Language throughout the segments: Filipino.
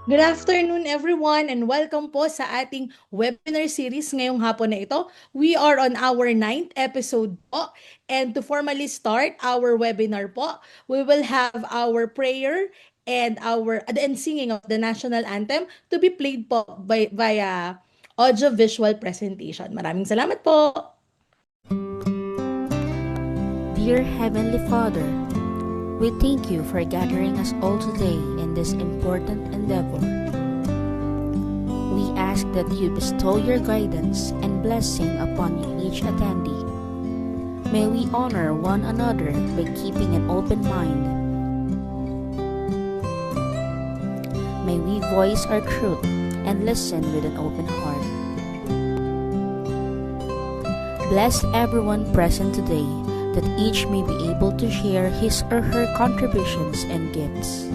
Good afternoon everyone and welcome po sa ating webinar series ngayong hapon na ito. We are on our 9th episode po, and to formally start our webinar po, we will have our prayer and singing of the national anthem to be played po via audio-visual presentation. Maraming salamat po! Dear Heavenly Father, we thank you for gathering us all today in this important endeavor. We ask that you bestow your guidance and blessing upon each attendee. May we honor one another by keeping an open mind. May we voice our truth and listen with an open heart. Bless everyone present today, that each may be able to share his or her contributions and gifts.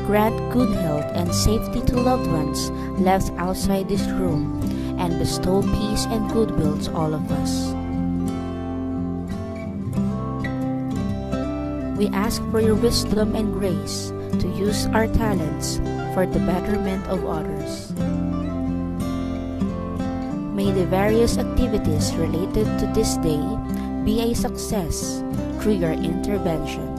Grant good health and safety to loved ones left outside this room, and bestow peace and goodwill to all of us. We ask for your wisdom and grace to use our talents for the betterment of others. May the various activities related to this day be a success through your intervention.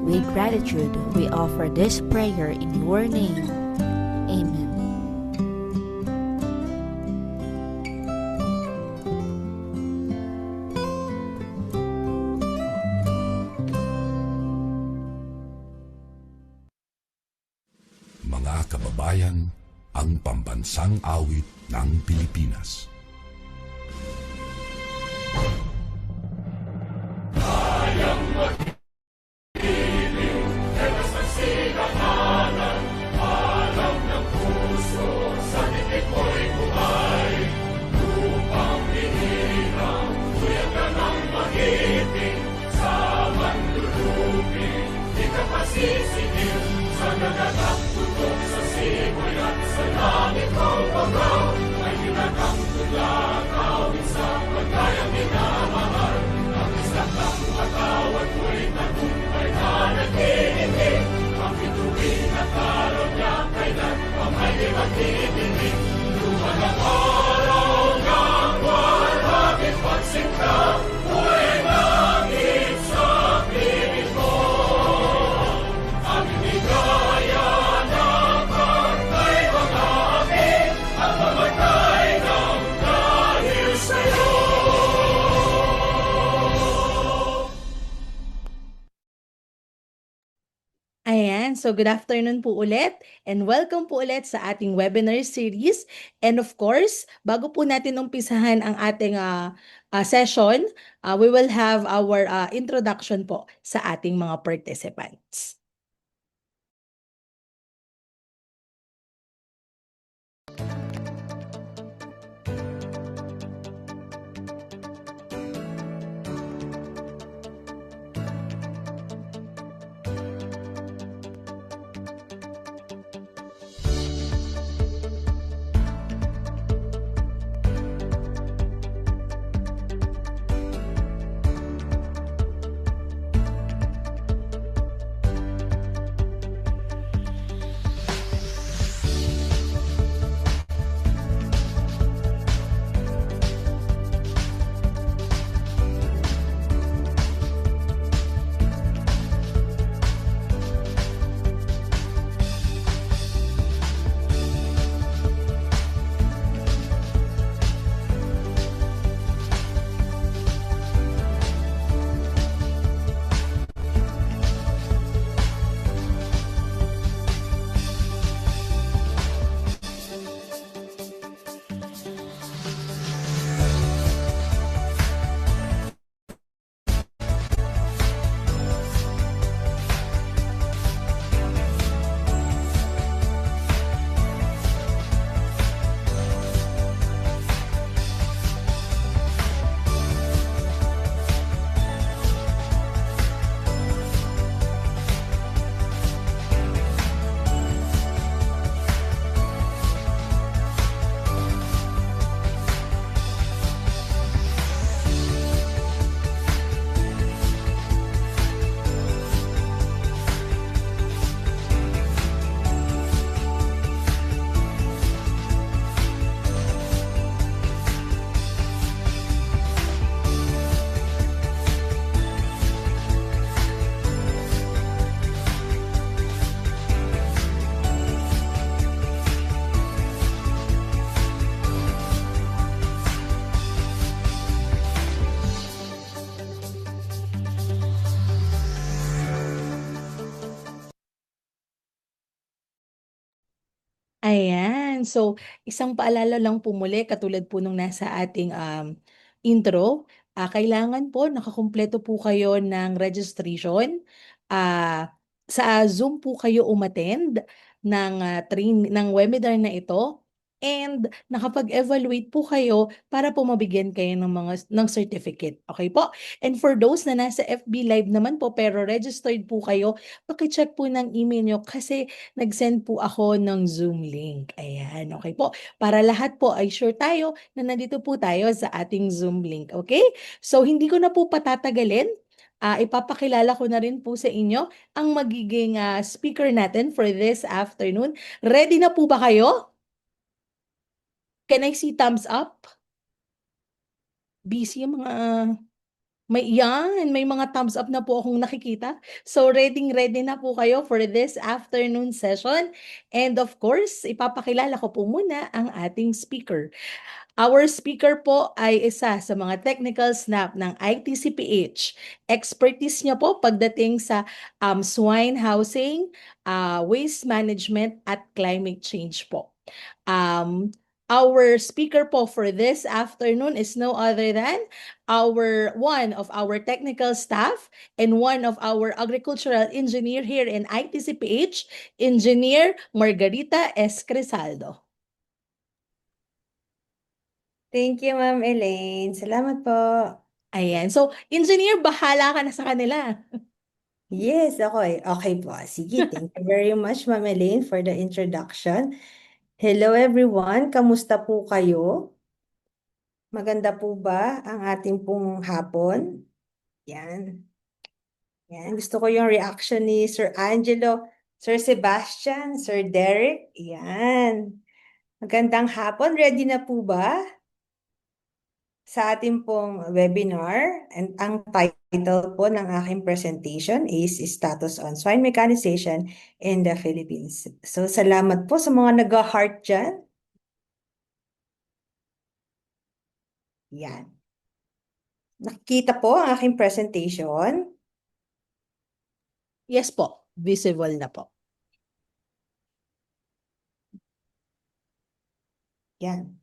With gratitude, we offer this prayer in your name. Amen. Mga kababayan, ang pambansang awit ng Pilipinas. Ayan, so good afternoon po ulit and welcome po ulit sa ating webinar series. And of course, bago po natin umpisahan ang ating session, we will have our introduction po sa ating mga participants. Ayan. So, isang paalala lang po muli, katulad po nung nasa ating intro, kailangan po nakakumpleto po kayo ng registration. Ah, sa Zoom po kayo umattend ng webinar na ito. And nakapag-evaluate po kayo para po mabigyan kayo ng certificate. Okay po? And for those na nasa FB Live naman po pero registered po kayo, paki-check po ng email nyo kasi nag-send po ako ng Zoom link. Ayan, okay po. Para lahat po ay sure tayo na nandito po tayo sa ating Zoom link. Okay? So, hindi ko na po patatagalin. Ipapakilala ko na rin po sa inyo ang magiging speaker natin for this afternoon. Ready na po ba kayo? Can I see thumbs up? Busy yung mga may mga thumbs up na po akong nakikita. So, ready na po kayo for this afternoon session. And of course, ipapakilala ko po muna ang ating speaker. Our speaker po ay isa sa mga technical staff ng ITCPH. Expertise niya po pagdating sa swine housing, waste management at climate change po. Our speaker po for this afternoon is no other than one of our technical staff and one of our agricultural engineer here in ITCPH, Engineer Margarita S. Crisaldo. Thank you, Ma'am Elaine. Salamat po. Ayan. So, engineer, bahala ka na sa kanila. Yes, okay po. Sige, thank you very much, Ma'am Elaine, for the introduction. Hello, everyone. Kamusta po kayo? Maganda po ba ang ating pong hapon? Yan. Yan. Gusto ko yung reaction ni Sir Angelo, Sir Sebastian, Sir Derek. Yan. Magandang hapon. Ready na po ba sa ating pong webinar? And ang title po ng aking presentation is Status on Swine Mechanization in the Philippines. So, salamat po sa mga nag-heart dyan. Yan. Nakikita po ang aking presentation. Yes po, visible na po. Yan.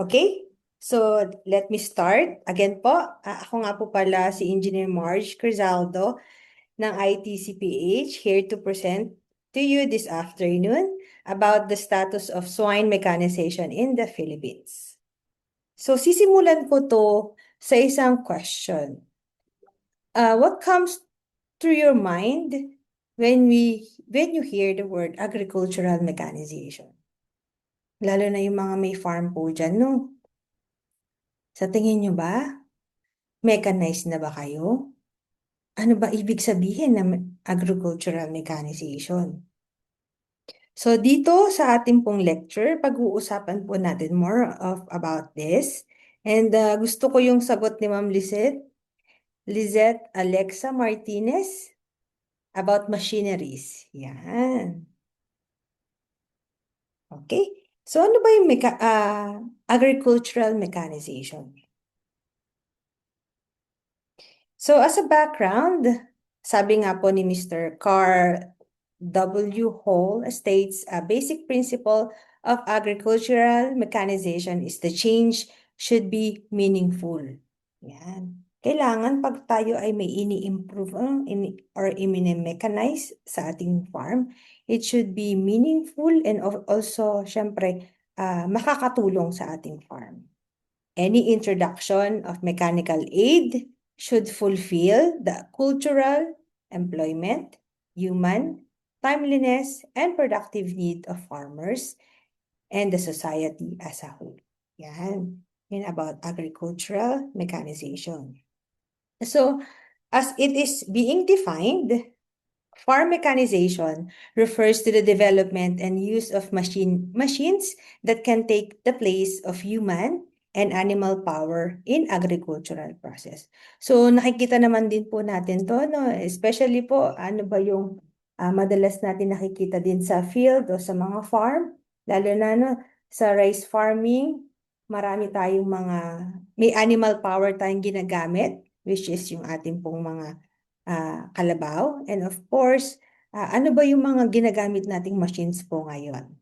Okay? So, let me start. Again po, ako nga po pala si Engineer Marge Crizaldo ng ITCPH, here to present to you this afternoon about the status of swine mechanization in the Philippines. So, sisimulan ko to sa isang question. What comes through your mind when you hear the word agricultural mechanization? Lalo na yung mga may farm po dyan, no? Sa tingin nyo ba, mechanized na ba kayo? Ano ba ibig sabihin ng agricultural mechanization? So dito sa ating pong lecture, pag-uusapan po natin more about this. And gusto ko yung sagot ni Ma'am Lizette Alexa Martinez about machineries. Yan. Okay. So ano ba yung agricultural mechanization? So as a background, sabi nga po ni Mr. Carl W. Hall states a basic principle of agricultural mechanization is the change should be meaningful. Yan. Kailangan pag tayo ay may ini-improve or i-mechanize sa ating farm, it should be meaningful and also, syempre, makakatulong sa ating farm. Any introduction of mechanical aid should fulfill the cultural, employment, human, timeliness, and productive need of farmers and the society as a whole. Yan. Yan about agricultural mechanization. So, as it is being defined, farm mechanization refers to the development and use of machines that can take the place of human and animal power in agricultural process. So, nakikita naman din po natin to, no? Especially po, ano ba yung madalas natin nakikita din sa field o sa mga farm, lalo na no, sa rice farming, marami tayong may animal power tayong ginagamit, which is yung ating pong mga kalabaw. And of course, ano ba yung mga ginagamit nating machines po ngayon?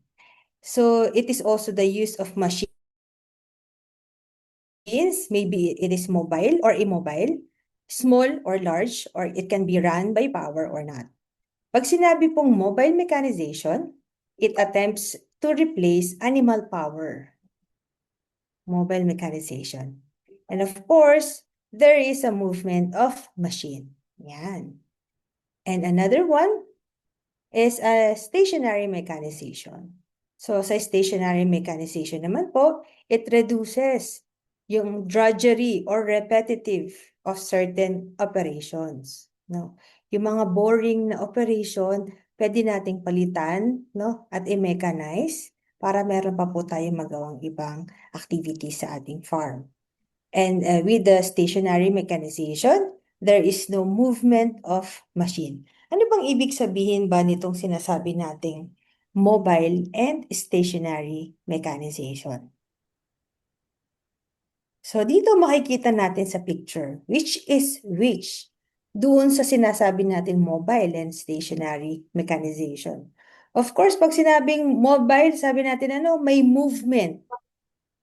So it is also the use of machines, maybe it is mobile or immobile, small or large, or it can be run by power or not. Pag sinabi pong mobile mechanization, it attempts to replace animal power. Mobile mechanization. And of course, there is a movement of machine. Yan. And another one is a stationary mechanization. So sa stationary mechanization naman po, it reduces yung drudgery or repetitive of certain operations. No? Yung mga boring na operation, pwede nating palitan, no? At i-mechanize para meron pa po tayong magawang ibang activities sa ating farm. And with the stationary mechanization, there is no movement of machine. Ano bang ibig sabihin ba nitong sinasabi nating mobile and stationary mechanization? So dito makikita natin sa picture, which is which doon sa sinasabi natin mobile and stationary mechanization. Of course, pag sinabing mobile, sabi natin ano, may movement.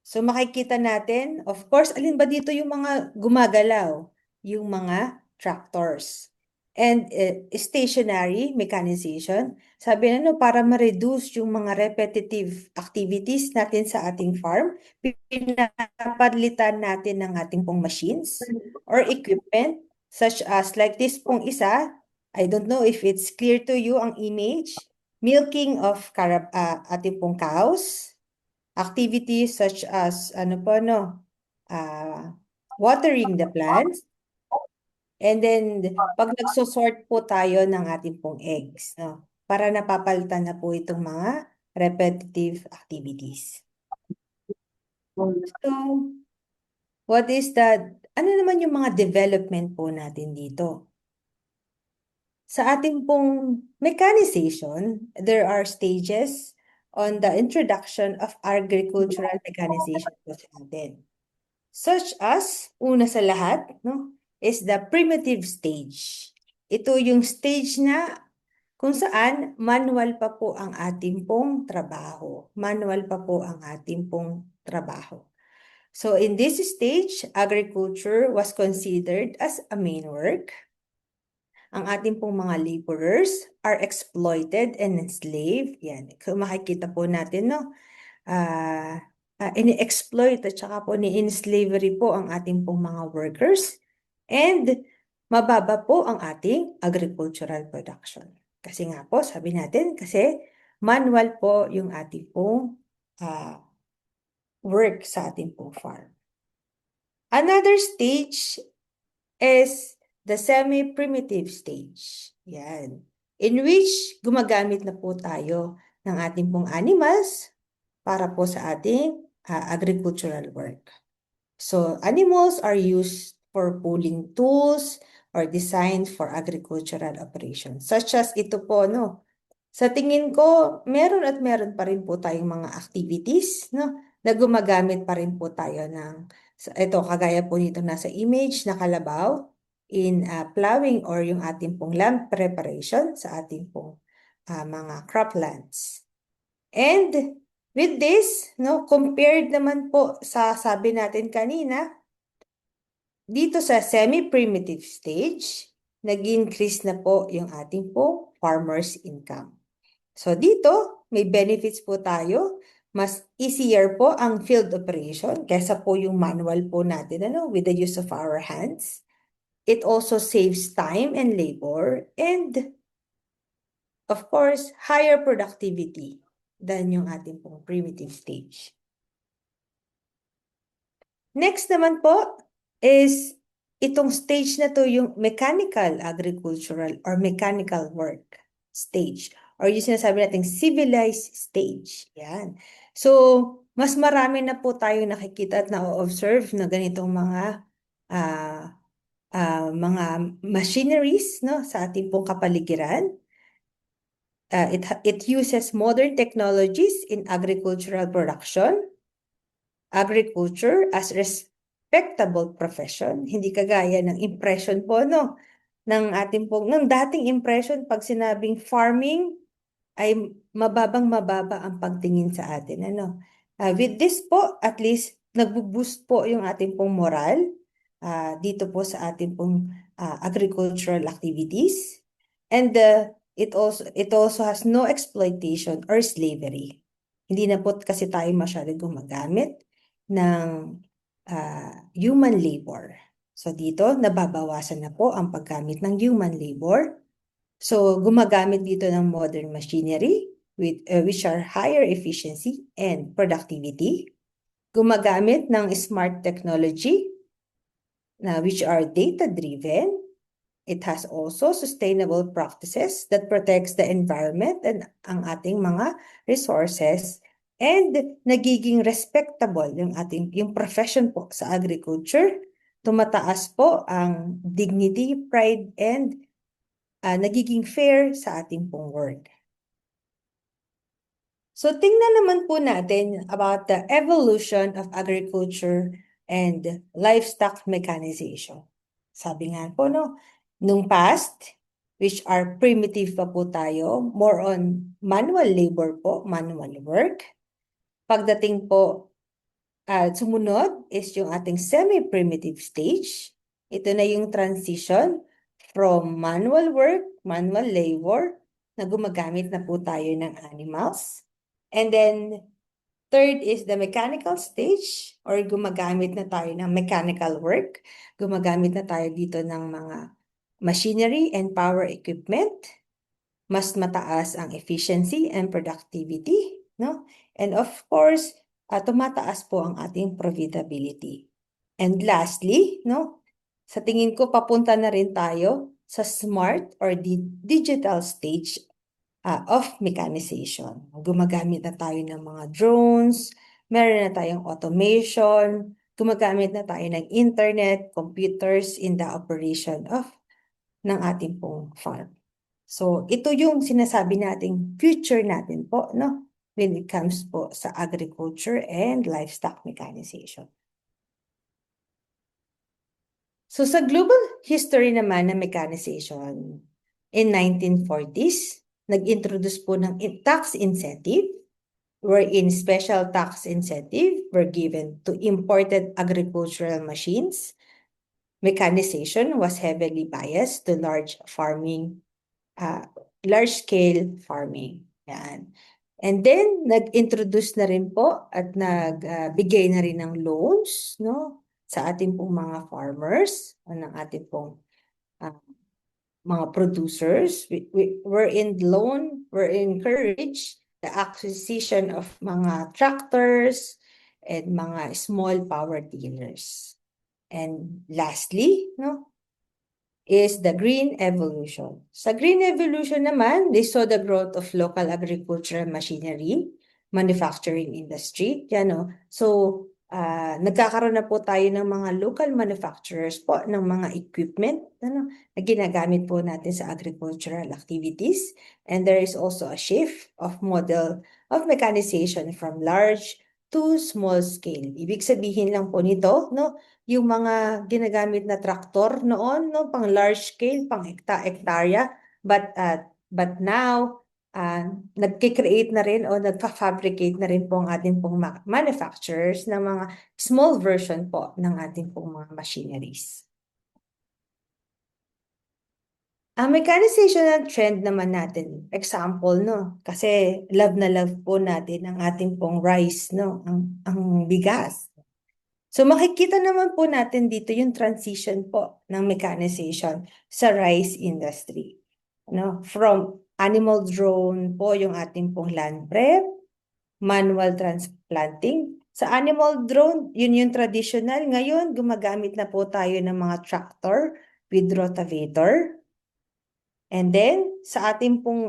So makikita natin, of course, alin ba dito yung mga gumagalaw? Yung mga tractors. And stationary mechanization, sabi na no, para ma-reduce yung mga repetitive activities natin sa ating farm, pinapalitan natin ng ating pong machines or equipment such as like this pong isa, I don't know if it's clear to you ang image, milking of ating pong cows, activities such as ano po no, watering the plants, and then pag nagsosort po tayo ng ating pong eggs, no, para napapalitan na po itong mga repetitive activities. So, what is that? Ano naman yung mga development po natin dito? Sa ating pong mechanization, there are stages on the introduction of agricultural mechanization po sa atin. Such as, una sa lahat, no, is the primitive stage. Ito yung stage na kung saan manual pa po ang ating pong trabaho. Manual pa po ang ating pong trabaho. So in this stage, agriculture was considered as a main work. Ang ating pong mga laborers are exploited and enslaved. Yan, kung makikita po natin, no, ini-exploit at saka po ni-enslavery po ang ating pong mga workers and mababa po ang ating agricultural production. Kasi nga po, sabi natin, kasi manual po yung ating pong work sa ating pong farm. Another stage is the semi-primitive stage. Yan. In which gumagamit na po tayo ng ating pong animals para po sa ating agricultural work. So, animals are used for pulling tools or designed for agricultural operations. Such as ito po, no? Sa tingin ko, meron at meron pa rin po tayong mga activities, no? Na gumagamit pa rin po tayo ng, ito, kagaya po nito nasa image na kalabaw, in plowing or yung ating pong land preparation sa ating pong mga croplands. And with this, no, compared naman po sa sabi natin kanina, dito sa semi-primitive stage, nag-increase na po yung ating po farmer's income. So dito, may benefits po tayo. Mas easier po ang field operation kaysa po yung manual po natin, ano, with the use of our hands. It also saves time and labor and, of course, higher productivity than yung ating pong primitive stage. Next naman po is itong stage na to yung mechanical agricultural or mechanical work stage or yung sinasabi natin civilized stage. Yan. So, mas marami na po tayo nakikita at na-observe na ganitong mga machineries, no, sa ating pong kapaligiran. It uses modern technologies in agricultural production. Agriculture as respectable profession, hindi kagaya ng impression po, no, ng ating pong, ng dating impression pag sinabing farming, ay mababang-mababa ang pagtingin sa atin. With this po, at least nagbo-boost po yung ating pong moral dito po sa ating pong agricultural activities. And it also has no exploitation or slavery. Hindi na po kasi tayo masyadong gumagamit ng human labor. So dito, nababawasan na po ang paggamit ng human labor. So gumagamit dito ng modern machinery which are higher efficiency and productivity. Gumagamit ng smart technology which are data-driven. It has also sustainable practices that protects the environment and ang ating mga resources, and nagiging respectable yung profession po sa agriculture. Tumataas po ang dignity, pride, and nagiging fair sa ating pong work. So tingnan naman po natin about the evolution of agriculture and livestock mechanization. Sabi nga po, nung past, which are primitive pa po tayo, more on manual labor po, manual work. Pagdating po, sumunod is yung ating semi-primitive stage. Ito na yung transition from manual work, manual labor, na gumagamit na po tayo ng animals. And then, third is the mechanical stage, or gumagamit na tayo ng mechanical work. Gumagamit na tayo dito ng mga machinery and power equipment. Mas mataas ang efficiency and productivity, no? And of course, tumataas po ang ating profitability. And lastly, sa tingin ko papunta na rin tayo sa smart or digital stage of mechanization. Gumagamit na tayo ng mga drones, meron na tayong automation, gumagamit na tayo ng internet, computers in the operation ng ating pong farm. So, ito yung sinasabi nating future natin po, when it comes po sa agriculture and livestock mechanization. So, sa global history naman ng mechanization, in 1940s, nag-introduce po ng tax incentive, wherein special tax incentive were given to imported agricultural machines. Mechanization was heavily biased to large-scale farming. Yan. And then, nag-introduce na rin po at nagbigay na rin ng loans, sa ating pong mga farmers, ng ating pong mga producers. Wherein encouraged the acquisition of mga tractors and mga small power tillers. And lastly, is the green evolution. Sa green evolution naman, they saw the growth of local agricultural machinery, manufacturing industry. So, nagkakaroon na po tayo ng mga local manufacturers po ng mga equipment na ginagamit po natin sa agricultural activities. And there is also a shift of model of mechanization from large to small scale. Ibig sabihin lang po nito, yung mga ginagamit na traktor noon, pang large scale, pang hektarya, but now, nagki-create na rin o nagpa-fabricate na rin po ang ating pong manufacturers ng mga small version po ng ating pong mga machineries. Ang mechanization trend naman natin, example, kasi love na love po natin ang ating pong rice, ang bigas. So makikita naman po natin dito yung transition po ng mechanization sa rice industry. From animal drone po yung ating pong land prep, manual transplanting. Sa animal drone, yun yung traditional. Ngayon, gumagamit na po tayo ng mga tractor with rotavator. And then, sa ating pong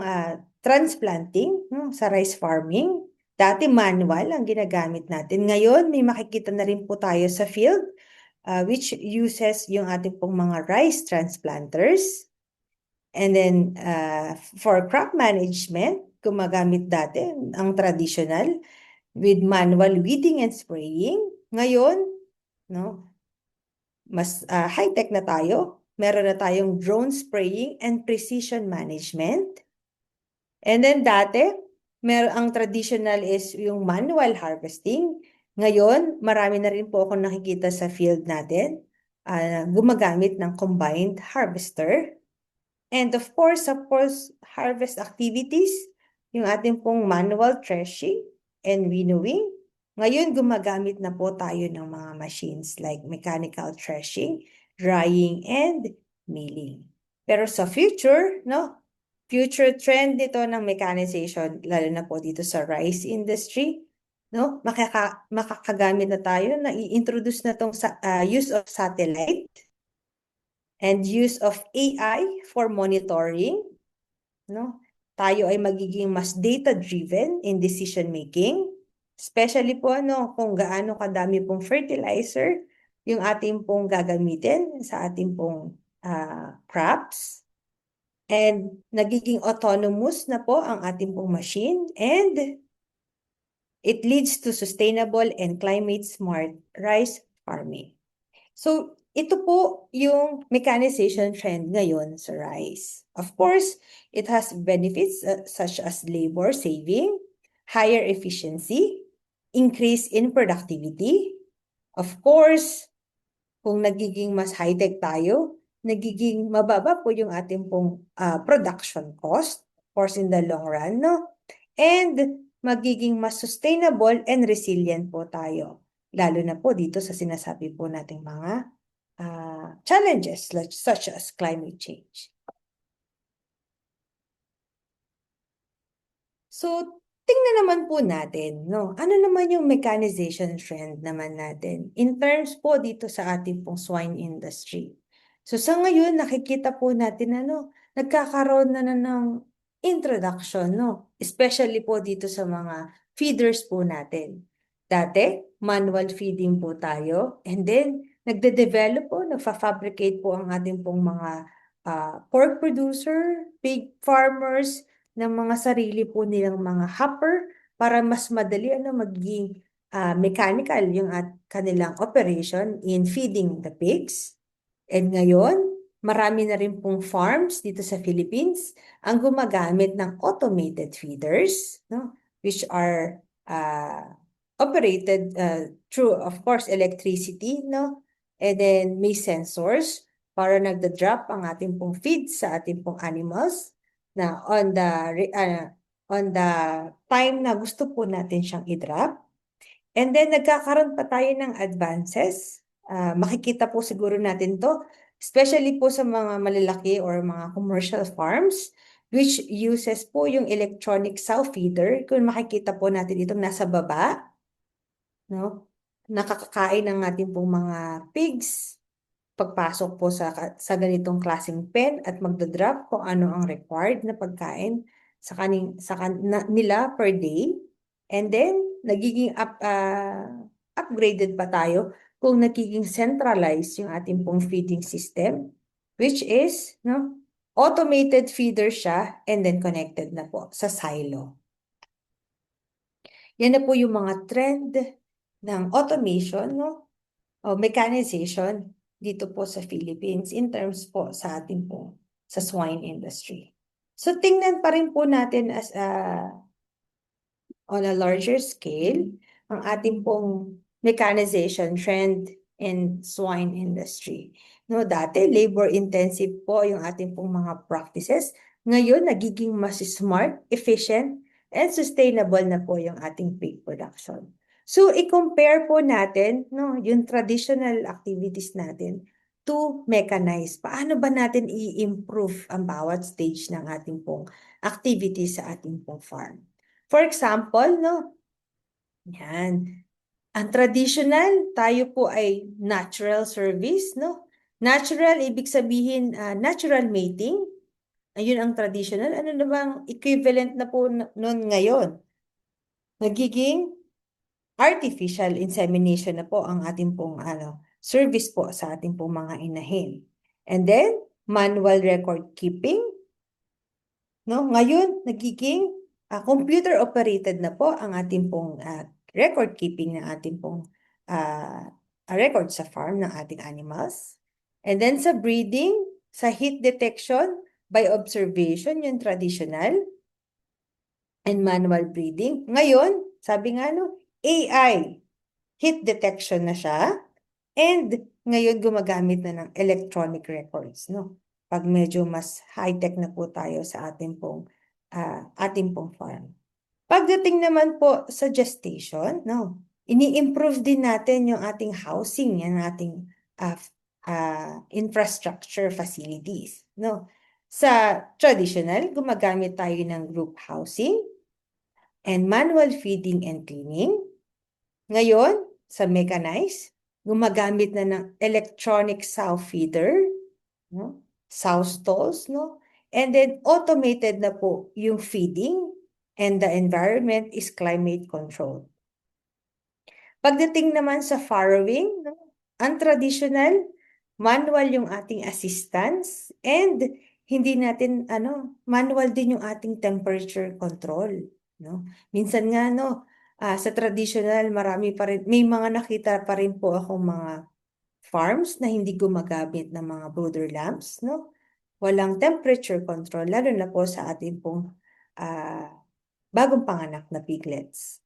transplanting, sa rice farming, dati manual ang ginagamit natin. Ngayon, may makikita na rin po tayo sa field, which uses yung ating pong mga rice transplanters. And then, for crop management, gumagamit dati ang traditional with manual weeding and spraying. Ngayon, mas high-tech na tayo. Meron na tayong drone spraying and precision management. And then dati, ang traditional is yung manual harvesting. Ngayon, marami na rin po ako nakikita sa field natin, gumagamit ng combined harvester. And of course, sa post-harvest activities, yung ating pong manual threshing and winnowing. Ngayon, gumagamit na po tayo ng mga machines like mechanical threshing, drying, and milling. Pero sa future, no? Future trend nito ng mechanization, lalo na po dito sa rice industry, no? Makakagamit na tayo na i-introduce na tong use of satellite and use of AI for monitoring, no? Tayo ay magiging mas data-driven in decision making, especially po kung gaano kadami pong fertilizer yung ating pong gagamitin sa ating pong crops. And nagiging autonomous na po ang ating pong machine, and it leads to sustainable and climate-smart rice farming. So, ito po yung mechanization trend ngayon sa rice. Of course, it has benefits such as labor saving, higher efficiency, increase in productivity. Of course, kung nagiging mas high-tech tayo, nagiging mababa po yung ating pong production cost, of course, in the long run, no? And magiging mas sustainable and resilient po tayo. Lalo na po dito sa sinasabi po nating mga challenges such as climate change. So, tingnan naman po natin, no? Ano naman yung mechanization trend naman natin in terms po dito sa ating pong swine industry. So, sa ngayon, nakikita po natin nagkakaroon na ng introduction, no? Especially po dito sa mga feeders po natin. Dati, manual feeding po tayo, and then nagde-develop po, nagfa-fabricate po ang ating pong mga pork producer, pig farmers, ng mga sarili po nilang mga hopper para mas madali magiging mechanical yung kanilang operation in feeding the pigs. And ngayon, marami na rin pong farms dito sa Philippines ang gumagamit ng automated feeders, no? Which are operated through, of course, electricity, no? And then may sensors para nagda-drop ang ating pong feed sa ating pong animals na on the time na gusto po natin siyang i-drop. And then nagkakaroon pa tayo ng advances. Makikita po siguro natin to, especially po sa mga malalaki or mga commercial farms, which uses po yung electronic sow feeder. Kung makikita po natin itong nasa baba, no? Nakakakain ng ating pong mga pigs pagpasok po sa ganitong klaseng pen at magdodrop kung ano ang required na pagkain nila per day. And then, nagiging upgraded pa tayo kung nagiging centralized yung ating pong feeding system, which is automated feeder siya and then connected na po sa silo. Yan na po yung mga trend ng automation, o mechanization dito po sa Philippines in terms po sa ating po sa swine industry. So tingnan pa rin po natin as on a larger scale ang ating pong mechanization trend in swine industry. No, dati labor intensive po yung ating pong mga practices. Ngayon nagiging mas smart, efficient, and sustainable na po yung ating pig production. So, i-compare po natin yung traditional activities natin to mechanize. Paano ba natin i-improve ang bawat stage ng ating pong activities sa ating pong farm? For example, yan. Ang traditional, tayo po ay natural service, Natural, ibig sabihin, natural mating. Ayun ang traditional. Ano na bang equivalent na po noon ngayon? Nagiging artificial insemination na po ang ating pong service po sa ating pong mga inahin. And then, manual record keeping. Ngayon, nagiging computer-operated na po ang ating pong record keeping ng ating pong record sa farm ng ating animals. And then sa breeding, sa heat detection by observation, yung traditional. and manual breeding. Ngayon, sabi nga no, AI, heat detection na siya, and ngayon gumagamit na ng electronic records, no? Pag medyo mas high-tech na po tayo sa ating pong farm. Pagdating naman po sa gestation, no, ini-improve din natin yung ating housing, yung ating infrastructure facilities, no. Sa traditional, gumagamit tayo ng group housing and manual feeding and cleaning. Ngayon, sa mechanized, gumagamit na ng electronic sow feeder, no, sow stalls, no, and then automated na po yung feeding, and the environment is climate controlled. Pagdating naman sa farrowing, no, ang traditional, manual yung ating assistance, and hindi natin, manual din yung ating temperature control, no. Minsan nga, no, sa traditional, marami pa rin, may mga nakita pa rin po akong mga farms na hindi gumagamit ng mga brooder lamps, no. Walang temperature control, lalo na po sa ating pong bagong panganak na piglets.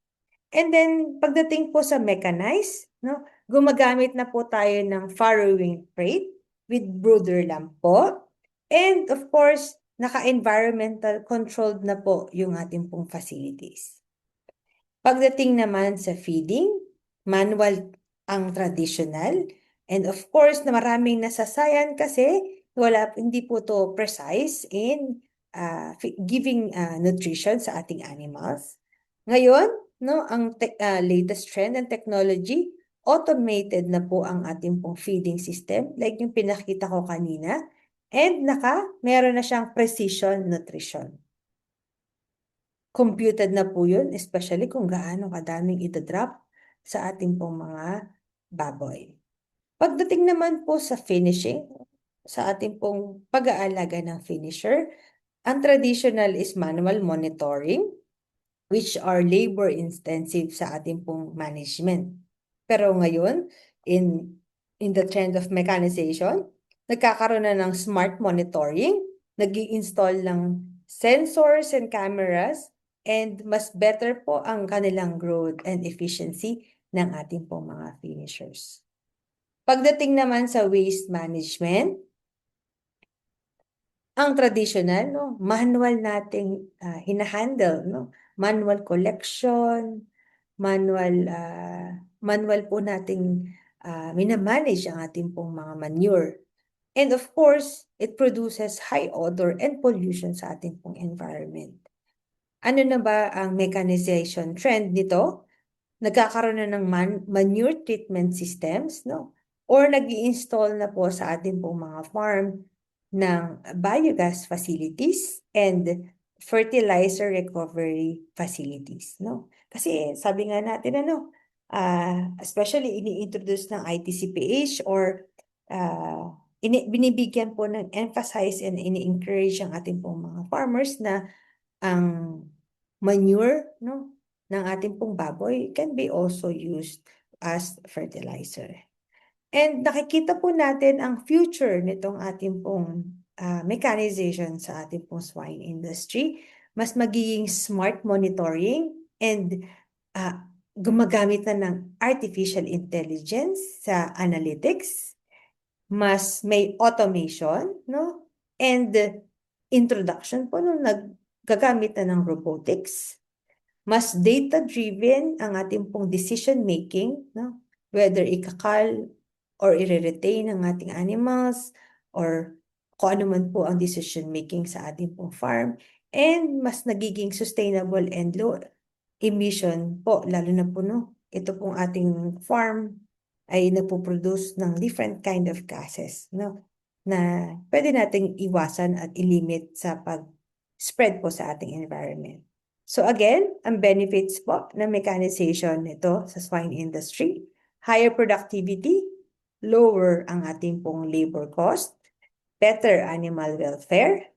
And then, pagdating po sa mechanized, no, gumagamit na po tayo ng farrowing crate with brooder lamp po. And of course, naka-environmental controlled na po yung ating pong facilities. Pagdating naman sa feeding, manual ang traditional. And of course, na maraming nasasayan kasi hindi po to precise in giving nutrition sa ating animals. Ngayon, no, ang latest trend and technology, automated na po ang ating pong feeding system, like yung pinakita ko kanina, and meron na siyang precision nutrition. Computed na po yun, especially kung gaano kadaming ida-drop sa ating pong mga baboy. Pagdating naman po sa finishing, sa ating pong pag-aalaga ng finisher, ang traditional is manual monitoring, which are labor-intensive sa ating pong management. Pero ngayon, in the trend of mechanization, nagkakaroon na ng smart monitoring, nag-i-install ng sensors and cameras, and mas better po ang kanilang growth and efficiency ng ating pong mga finishers. Pagdating naman sa waste management, ang traditional, no, manual nating hinahandle, no, manual collection, manual po nating minamanage ang ating pong mga manure. And of course, it produces high odor and pollution sa ating pong environment. Ano na ba ang mechanization trend nito? Nagkakaroon na ng manure treatment systems, no? Or nag-i-install na po sa ating pong mga farm ng biogas facilities and fertilizer recovery facilities, no? Kasi sabi nga natin, especially ini-introduce ng ITCPH or binibigyan po ng emphasize and ini-encourage ang ating pong mga farmers na ang manure, no, ng ating pong baboy can be also used as fertilizer. And nakikita po natin ang future nitong ating pong mechanization sa ating pong swine industry. Mas magiging smart monitoring and gumagamit na ng artificial intelligence sa analytics. Mas may automation, no? And introduction po nung gagamit na ng robotics, mas data-driven ang ating pong decision-making, no? Whether ikakal or i-retain ang ating animals or kung ano man po ang decision-making sa ating pong farm, and mas nagiging sustainable and low emission po, lalo na po, no? Ito pong ating farm ay napoproduce ng different kind of gases, no? Na pwede nating iwasan at ilimit sa pag-spread po sa ating environment. So again, ang benefits po ng mechanization nito sa swine industry, higher productivity, lower ang ating pong labor cost, better animal welfare,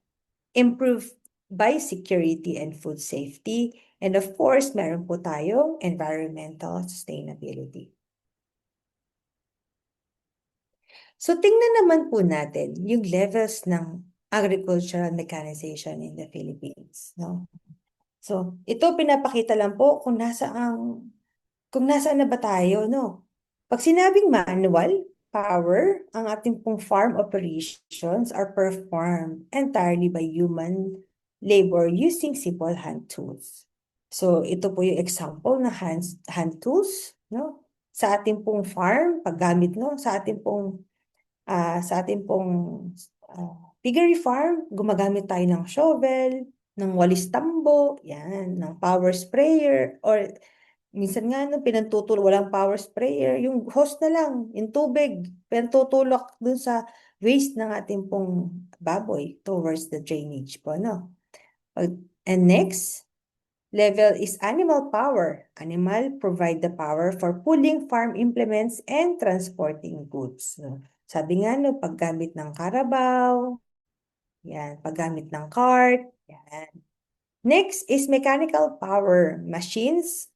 improved biosecurity and food safety, and of course, meron po tayong environmental sustainability. So tingnan naman po natin yung levels ng agricultural mechanization in the Philippines, no? So, ito pinapakita lang po kung nasaan na ba tayo, no? Pag sinabing manual, power, ang ating pong farm operations are performed entirely by human labor using simple hand tools. So, ito po yung example na hand tools, no? Sa ating pong farm, paggamit, no? Sa ating pong piggery farm, gumagamit tayo ng shovel, ng walis tambo, yan, ng power sprayer, or minsan nga, no, walang power sprayer, yung hose na lang, yung tubig, pinatutulak dun sa waste ng ating pong baboy towards the drainage po, no? And next, level is animal power. Animal provide the power for pulling farm implements and transporting goods. No? Sabi nga, no, paggamit ng karabaw, yan, paggamit ng cart, yan. Next is mechanical power. Machines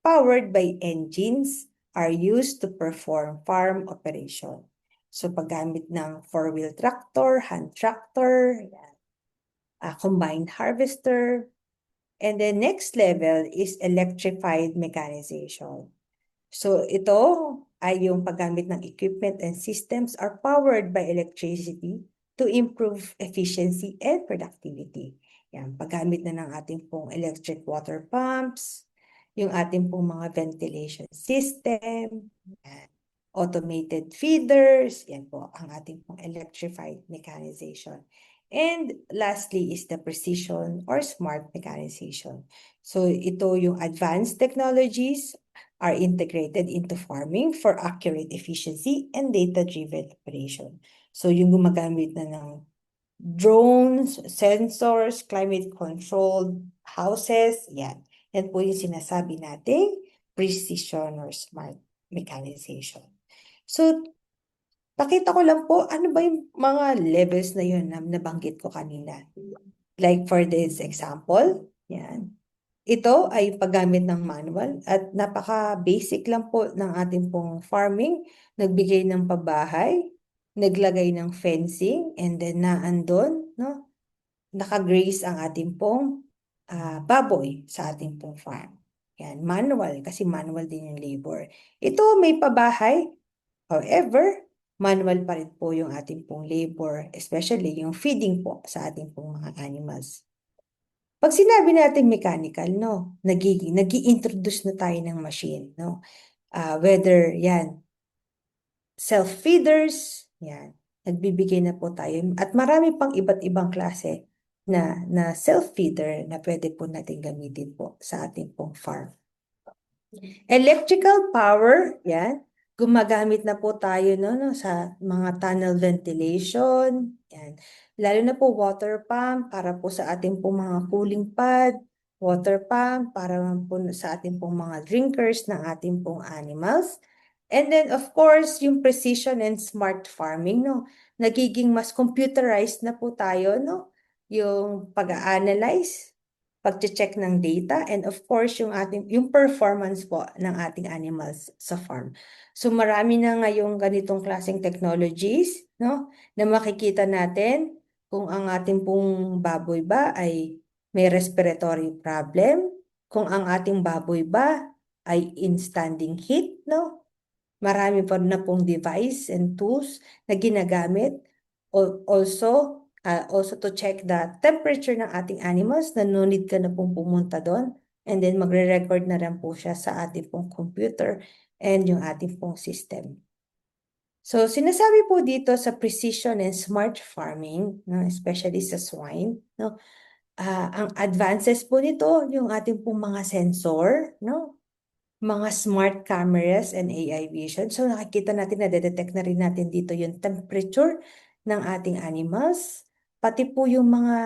powered by engines are used to perform farm operation. So paggamit ng four-wheel tractor, hand tractor, yan, combined harvester, and the next level is electrified mechanization. So ito ay yung paggamit ng equipment and systems are powered by electricity to improve efficiency and productivity. Yan, paggamit na ng ating pong electric water pumps, yung ating pong mga ventilation system, yan, automated feeders, yan po ang ating pong electrified mechanization. And lastly is the precision or smart mechanization. So ito yung advanced technologies are integrated into farming for accurate efficiency and data-driven operation. So yung gumagamit na ng drones, sensors, climate-controlled houses, yan. Yan po yung sinasabi nating precision or smart mechanization. So, pakita ko lang po, ano ba yung mga levels na yun na nabanggit ko kanina. Like for this example, yan. Ito ay paggamit ng manual at napaka-basic lang po ng ating pong farming. Nagbigay ng pabahay, naglagay ng fencing, and then naandun, no? Nakagraze ang ating pong baboy sa ating pong farm. Yan, manual, kasi manual din yung labor. Ito may pabahay, however, manual pa rin po yung ating pong labor, especially yung feeding po sa ating pong mga animals. Pag sinabi natin mechanical, no, nag-i-introduce na tayo ng machine, no? Whether yan, self-feeders, yan, nagbibigay na po tayo. At marami pang iba't ibang klase na self-feeder na pwede po natin gamitin po sa ating pong farm. Electrical power, yan. Gumagamit na po tayo no, sa mga tunnel ventilation, yan. Lalo na po water pump para po sa ating pong mga cooling pad, water pump para po sa ating pong mga drinkers ng ating pong animals. And then of course, yung precision and smart farming, no. Nagiging mas computerized na po tayo, no. Yung pag-analyze, pag-check ng data, and of course, yung performance po ng ating animals sa farm. So marami na ngayong ganitong klaseng technologies, no, na makikita natin kung ang ating pong baboy ba ay may respiratory problem, kung ang ating baboy ba ay in standing heat, no. Marami pa na pong device and tools na ginagamit. Also to check the temperature ng ating animals, na no need ka na pong pumunta doon. And then magre-record na rin po siya sa ating pong computer and yung ating pong system. So sinasabi po dito sa precision and smart farming, no, especially sa swine, no, ang advances po nito, yung ating pong mga sensor, no, mga smart cameras and AI vision. So nakikita natin, na-detect na rin natin dito yung temperature ng ating animals, pati po yung mga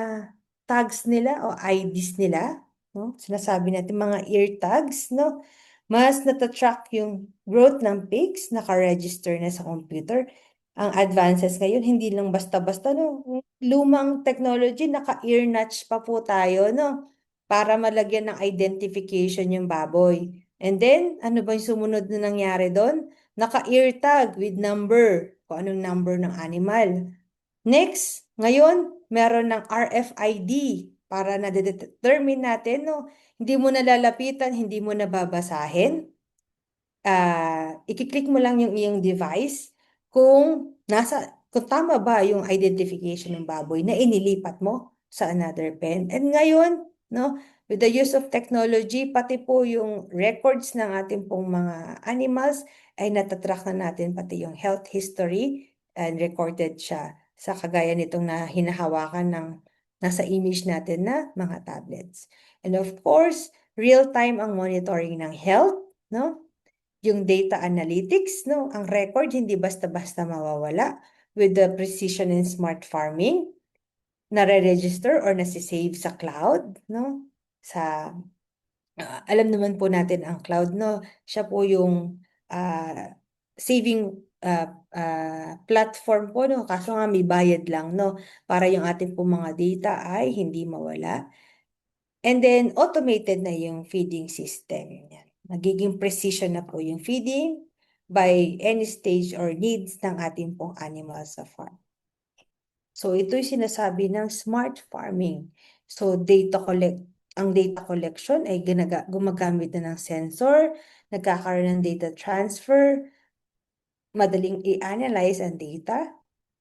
tags nila o IDs nila, no? Sinasabi natin mga ear tags, no? Mas natatrack yung growth ng pigs, naka-register na sa computer. Ang advances ngayon, hindi lang basta-basta, no? Lumang technology, naka-ear notch pa po tayo, no? Para malagyan ng identification yung baboy. And then, ano ba yung sumunod na nangyari doon? Naka-ear tag with number, kung anong number ng animal. Next, ngayon, meron ng RFID para na-determine natin, no? Hindi mo nalalapitan, hindi mo nababasahin. I-click mo lang yung iyong device kung tama ba yung identification ng baboy na inilipat mo sa another pen. And ngayon, no, with the use of technology, pati po yung records ng ating pong mga animals ay natatrack na natin, pati yung health history and recorded siya sa kagaya nitong na hinahawakan ng nasa image natin na mga tablets. And of course, real-time ang monitoring ng health, no? Yung data analytics, no? Ang record hindi basta-basta mawawala with the precision in smart farming, nare-register or nasi-save sa cloud, no? Alam naman po natin ang cloud, no? Siya po yung saving platform po, no? Kaso nga may bayad lang, no? Para yung ating po mga data ay hindi mawala. And then, automated na yung feeding system. Yan. Nagiging precision na po yung feeding by any stage or needs ng ating pong animals sa farm. So, ito'y sinasabi ng smart farming. So, ang data collection ay gumagamit na ng sensor, nagkakaroon ng data transfer, madaling i-analyze ang data,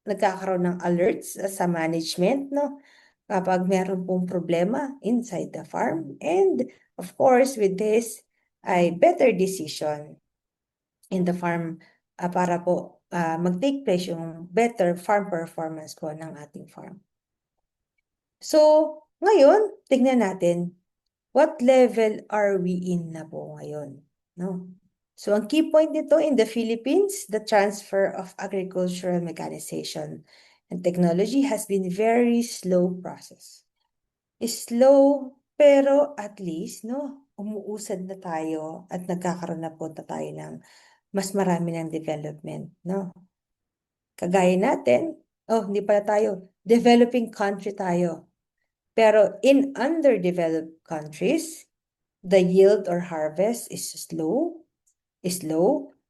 nagkakaroon ng alerts sa management, no? Kapag meron pong problema inside the farm. And of course, with this, ay better decision in the farm para po mag-take place yung better farm performance po ng ating farm. So, ngayon, tignan natin, what level are we in na po ngayon? No? So, ang key point nito in the Philippines, the transfer of agricultural mechanization and technology has been very slow process. Slow, pero at least, no, umuusad na tayo at nagkakaroon na po tayo ng mas marami ng development, no? Kagaya natin, hindi pala tayo, developing country tayo. Pero in underdeveloped countries, the yield or harvest is low,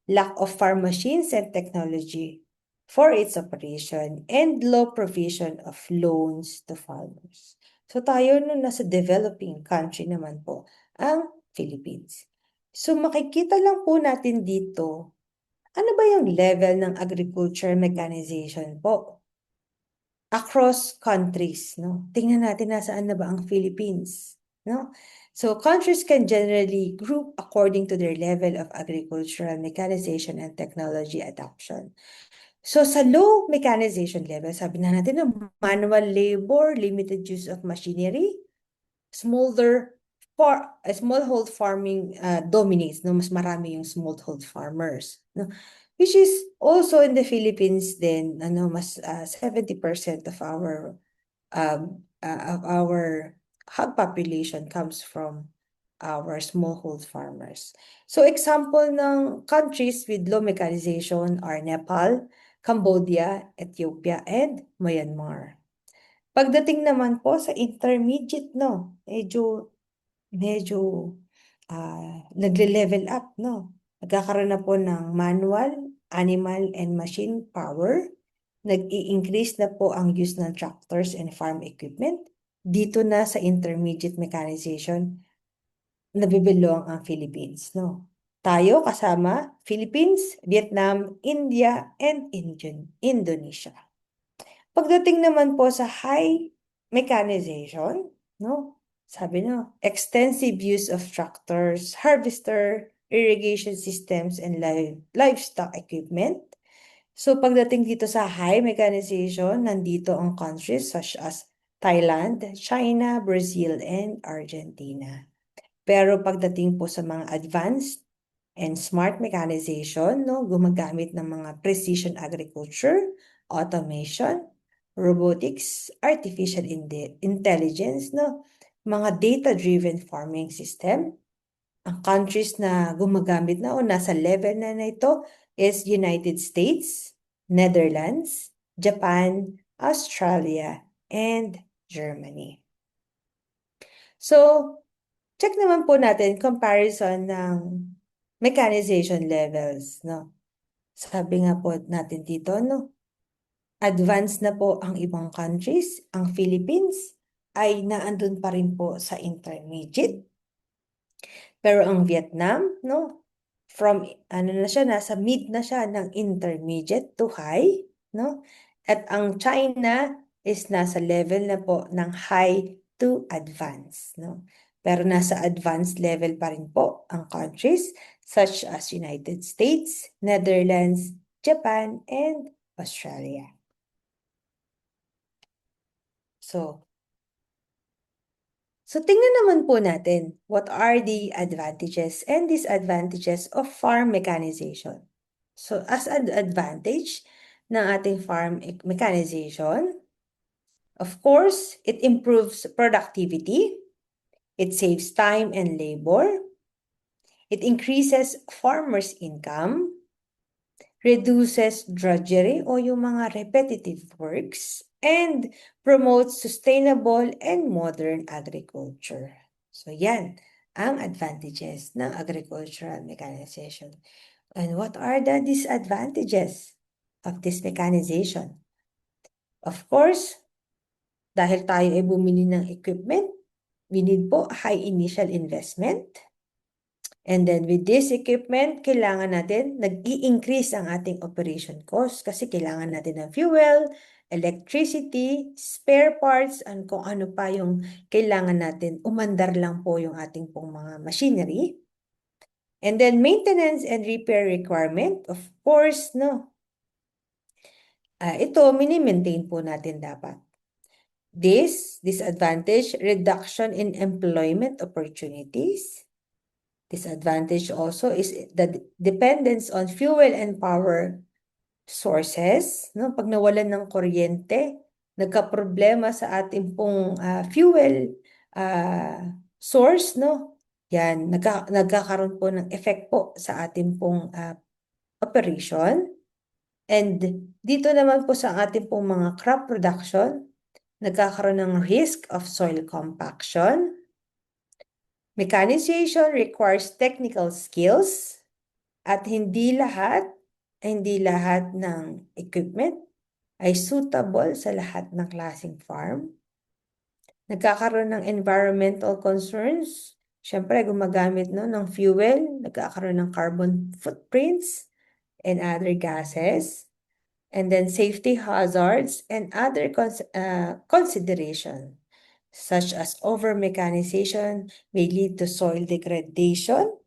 lack of farm machines and technology for its operation, and low provision of loans to farmers. So tayo nasa developing country naman po, ang Philippines. So makikita lang po natin dito, ano ba yung level ng agriculture mechanization po? Across countries, no? Tingnan natin nasaan na ba ang Philippines, no? So countries can generally group according to their level of agricultural mechanization and technology adoption. So sa low mechanization level, sabi na natin na manual labor, limited use of machinery, smallhold farming dominates, no? Mas marami yung smallhold farmers, no? Which is also in the Philippines then, mas 70% of our hog population comes from our smallhold farmers. So example ng countries with low mechanization are Nepal, Cambodia, Ethiopia, and Myanmar. Pagdating naman po sa intermediate, no, medyo nagle-level up, no? Nagkakaroon na po ng manual, animal, and machine power. Nag-i-increase na po ang use ng tractors and farm equipment. Dito na sa intermediate mechanization, nabibilong ang Philippines, no? Tayo kasama, Philippines, Vietnam, India, and Indonesia. Pagdating naman po sa high mechanization, no? Sabi no, extensive use of tractors, harvester, irrigation systems, and livestock equipment. So pagdating dito sa high mechanization, nandito ang countries such as Thailand, China, Brazil, and Argentina. Pero pagdating po sa mga advanced and smart mechanization, no, gumagamit ng mga precision agriculture, automation, robotics, artificial intelligence, no, mga data-driven farming system. Ang countries na gumagamit na o nasa level na ito is United States, Netherlands, Japan, Australia, and Germany. So, check naman po natin comparison ng mechanization levels, no? Sabi nga po natin dito, no? Advanced na po ang ibang countries, ang Philippines, ay naandun pa rin po sa intermediate. Pero ang Vietnam, no, from ano na siya, nasa mid na siya ng intermediate to high, no? At ang China is nasa level na po ng high to advanced, no? Pero nasa advanced level pa rin po ang countries such as United States, Netherlands, Japan, and Australia. So tingnan naman po natin what are the advantages and disadvantages of farm mechanization. So as an advantage ng ating farm mechanization, of course, it improves productivity, it saves time and labor, it increases farmers' income, reduces drudgery o yung mga repetitive works, and promotes sustainable and modern agriculture. So yan ang advantages ng agricultural mechanization. And what are the disadvantages of this mechanization? Of course, dahil tayo ay bumili ng equipment, we need po high initial investment. And then with this equipment, kailangan natin, nag-i-increase ang ating operation cost kasi kailangan natin ng fuel, electricity, spare parts, and kung ano pa yung kailangan natin. Umandar lang po yung ating pong mga machinery. And then maintenance and repair requirement, of course, no. Ito, mini-maintain po natin dapat. This disadvantage, reduction in employment opportunities. Disadvantage also is the dependence on fuel and power sources. No? Pag nawalan ng kuryente, nagka-problema sa ating pong fuel source, no? Yan, nagkakaroon po ng effect po sa ating pong operation. And dito naman po sa ating pong mga crop production, nagkakaroon ng risk of soil compaction. Mechanization requires technical skills at hindi lahat ng equipment ay suitable sa lahat ng klaseng farm. Nagkakaroon ng environmental concerns. Siyempre, gumagamit ng fuel, nagkakaroon ng carbon footprints and other gases. And then safety hazards and other consideration, such as over-mechanization may lead to soil degradation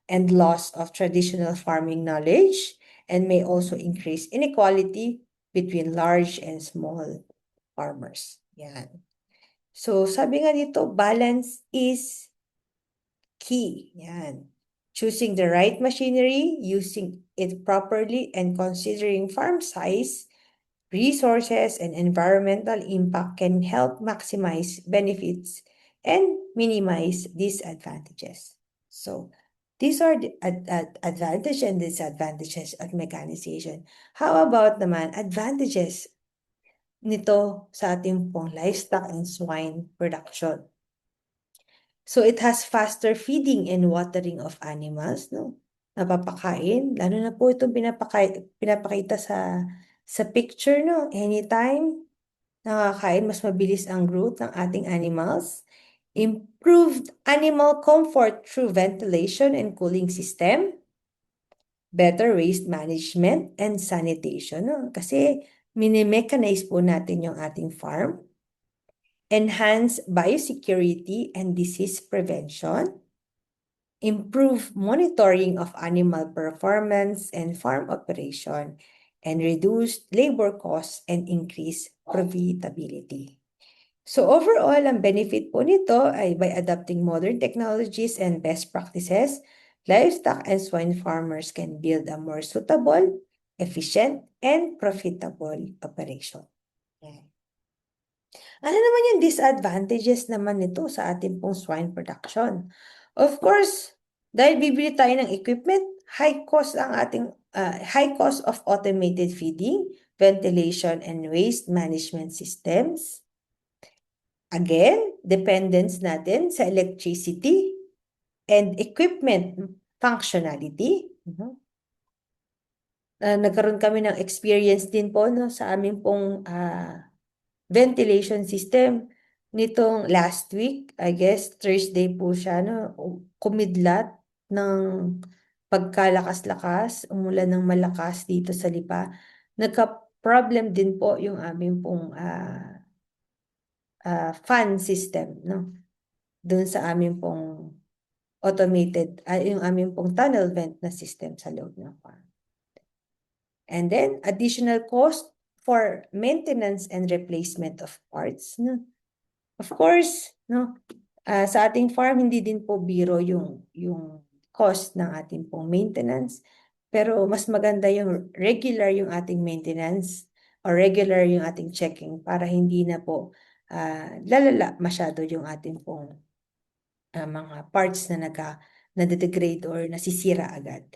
and loss of traditional farming knowledge, and may also increase inequality between large and small farmers. Yan. So, sabi nga dito, balance is key. Yan. Choosing the right machinery, using it properly, and considering farm size, resources, and environmental impact can help maximize benefits and minimize disadvantages. So, these are the advantages and disadvantages of mechanization. How about naman advantages nito sa ating pong livestock and swine production? So, it has faster feeding and watering of animals, no? Napapakain, lalo na po itong pinapakita sa picture, no? Anytime nakakain, mas mabilis ang growth ng ating animals. Improved animal comfort through ventilation and cooling system. Better waste management and sanitation, no? Kasi mini-mechanize po natin yung ating farm. Enhance biosecurity and disease prevention, improve monitoring of animal performance and farm operation, and reduce labor costs and increase profitability. So overall, ang benefit po nito ay by adopting modern technologies and best practices, livestock and swine farmers can build a more suitable, efficient, and profitable operation. Yan. Ano naman yung disadvantages naman nito sa ating pong swine production? Of course, dahil bibili tayo ng equipment, high cost of automated feeding, ventilation, and waste management systems. Again, dependence natin sa electricity and equipment functionality. Nagkaroon kami ng experience din po, no, sa aming pong ventilation system. nitong last week, I guess Thursday po siya, no, kumidlat ng pagkalakas-lakas, umulan ng malakas dito sa Lipa. Nagka-problem din po yung aming pong fan system, no, doon sa aming pong automated, yung aming pong tunnel vent na system sa loob ng farm. And then, additional cost for maintenance and replacement of parts, no? Of course, no, sa ating farm, hindi din po biro yung cost ng ating pong maintenance. Pero mas maganda yung regular yung ating maintenance or regular yung ating checking para hindi na po lalala masyado yung ating pong mga parts na nade-degrade or nasisira agad.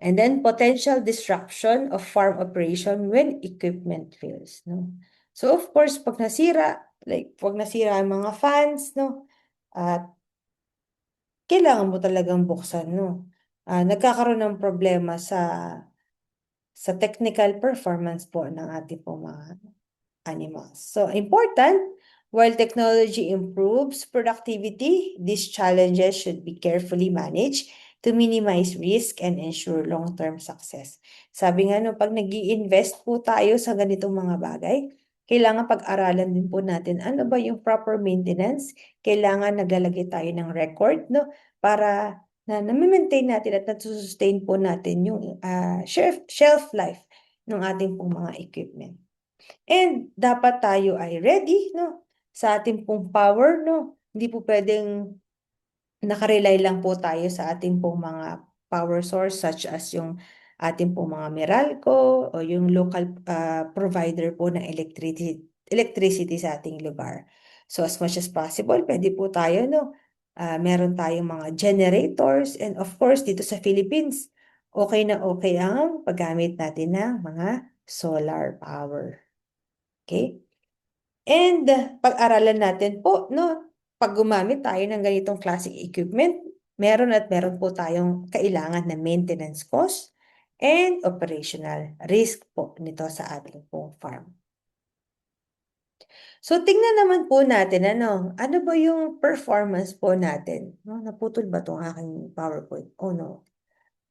And then potential disruption of farm operation when equipment fails, no? So of course, pag nasira, like pag nasira ang mga fans, no, at kailangan mo talagang buksan, no. Nagkakaroon ng problema sa technical performance po ng ating po mga animals. So important, while technology improves productivity, these challenges should be carefully managed to minimize risk and ensure long-term success. Sabi nga no, pag nag-i-invest po tayo sa ganitong mga bagay, kailangan pag-aralan din po natin ano ba yung proper maintenance. Kailangan naglalagay tayo ng record, no, para na-maintain natin at nasusustain po natin yung shelf life ng ating pong mga equipment. And dapat tayo ay ready, no, sa ating pong power, no. Hindi po pwedeng nakarely lang po tayo sa ating pong mga power source such as yung ating pong mga Meralco o yung local provider po ng electricity sa ating lugar. So as much as possible, pwede po tayo, no, meron tayong mga generators, and of course dito sa Philippines, okay na okay ang paggamit natin ng mga solar power. Okay? And pag-aralan natin po, no, pag gumamit tayo ng ganitong classic equipment, meron po tayong kailangan na maintenance cost and operational risk po nito sa ating pong farm. So tingnan naman po natin, ano ba yung performance po natin? No, naputol ba tong aking PowerPoint? Oh no.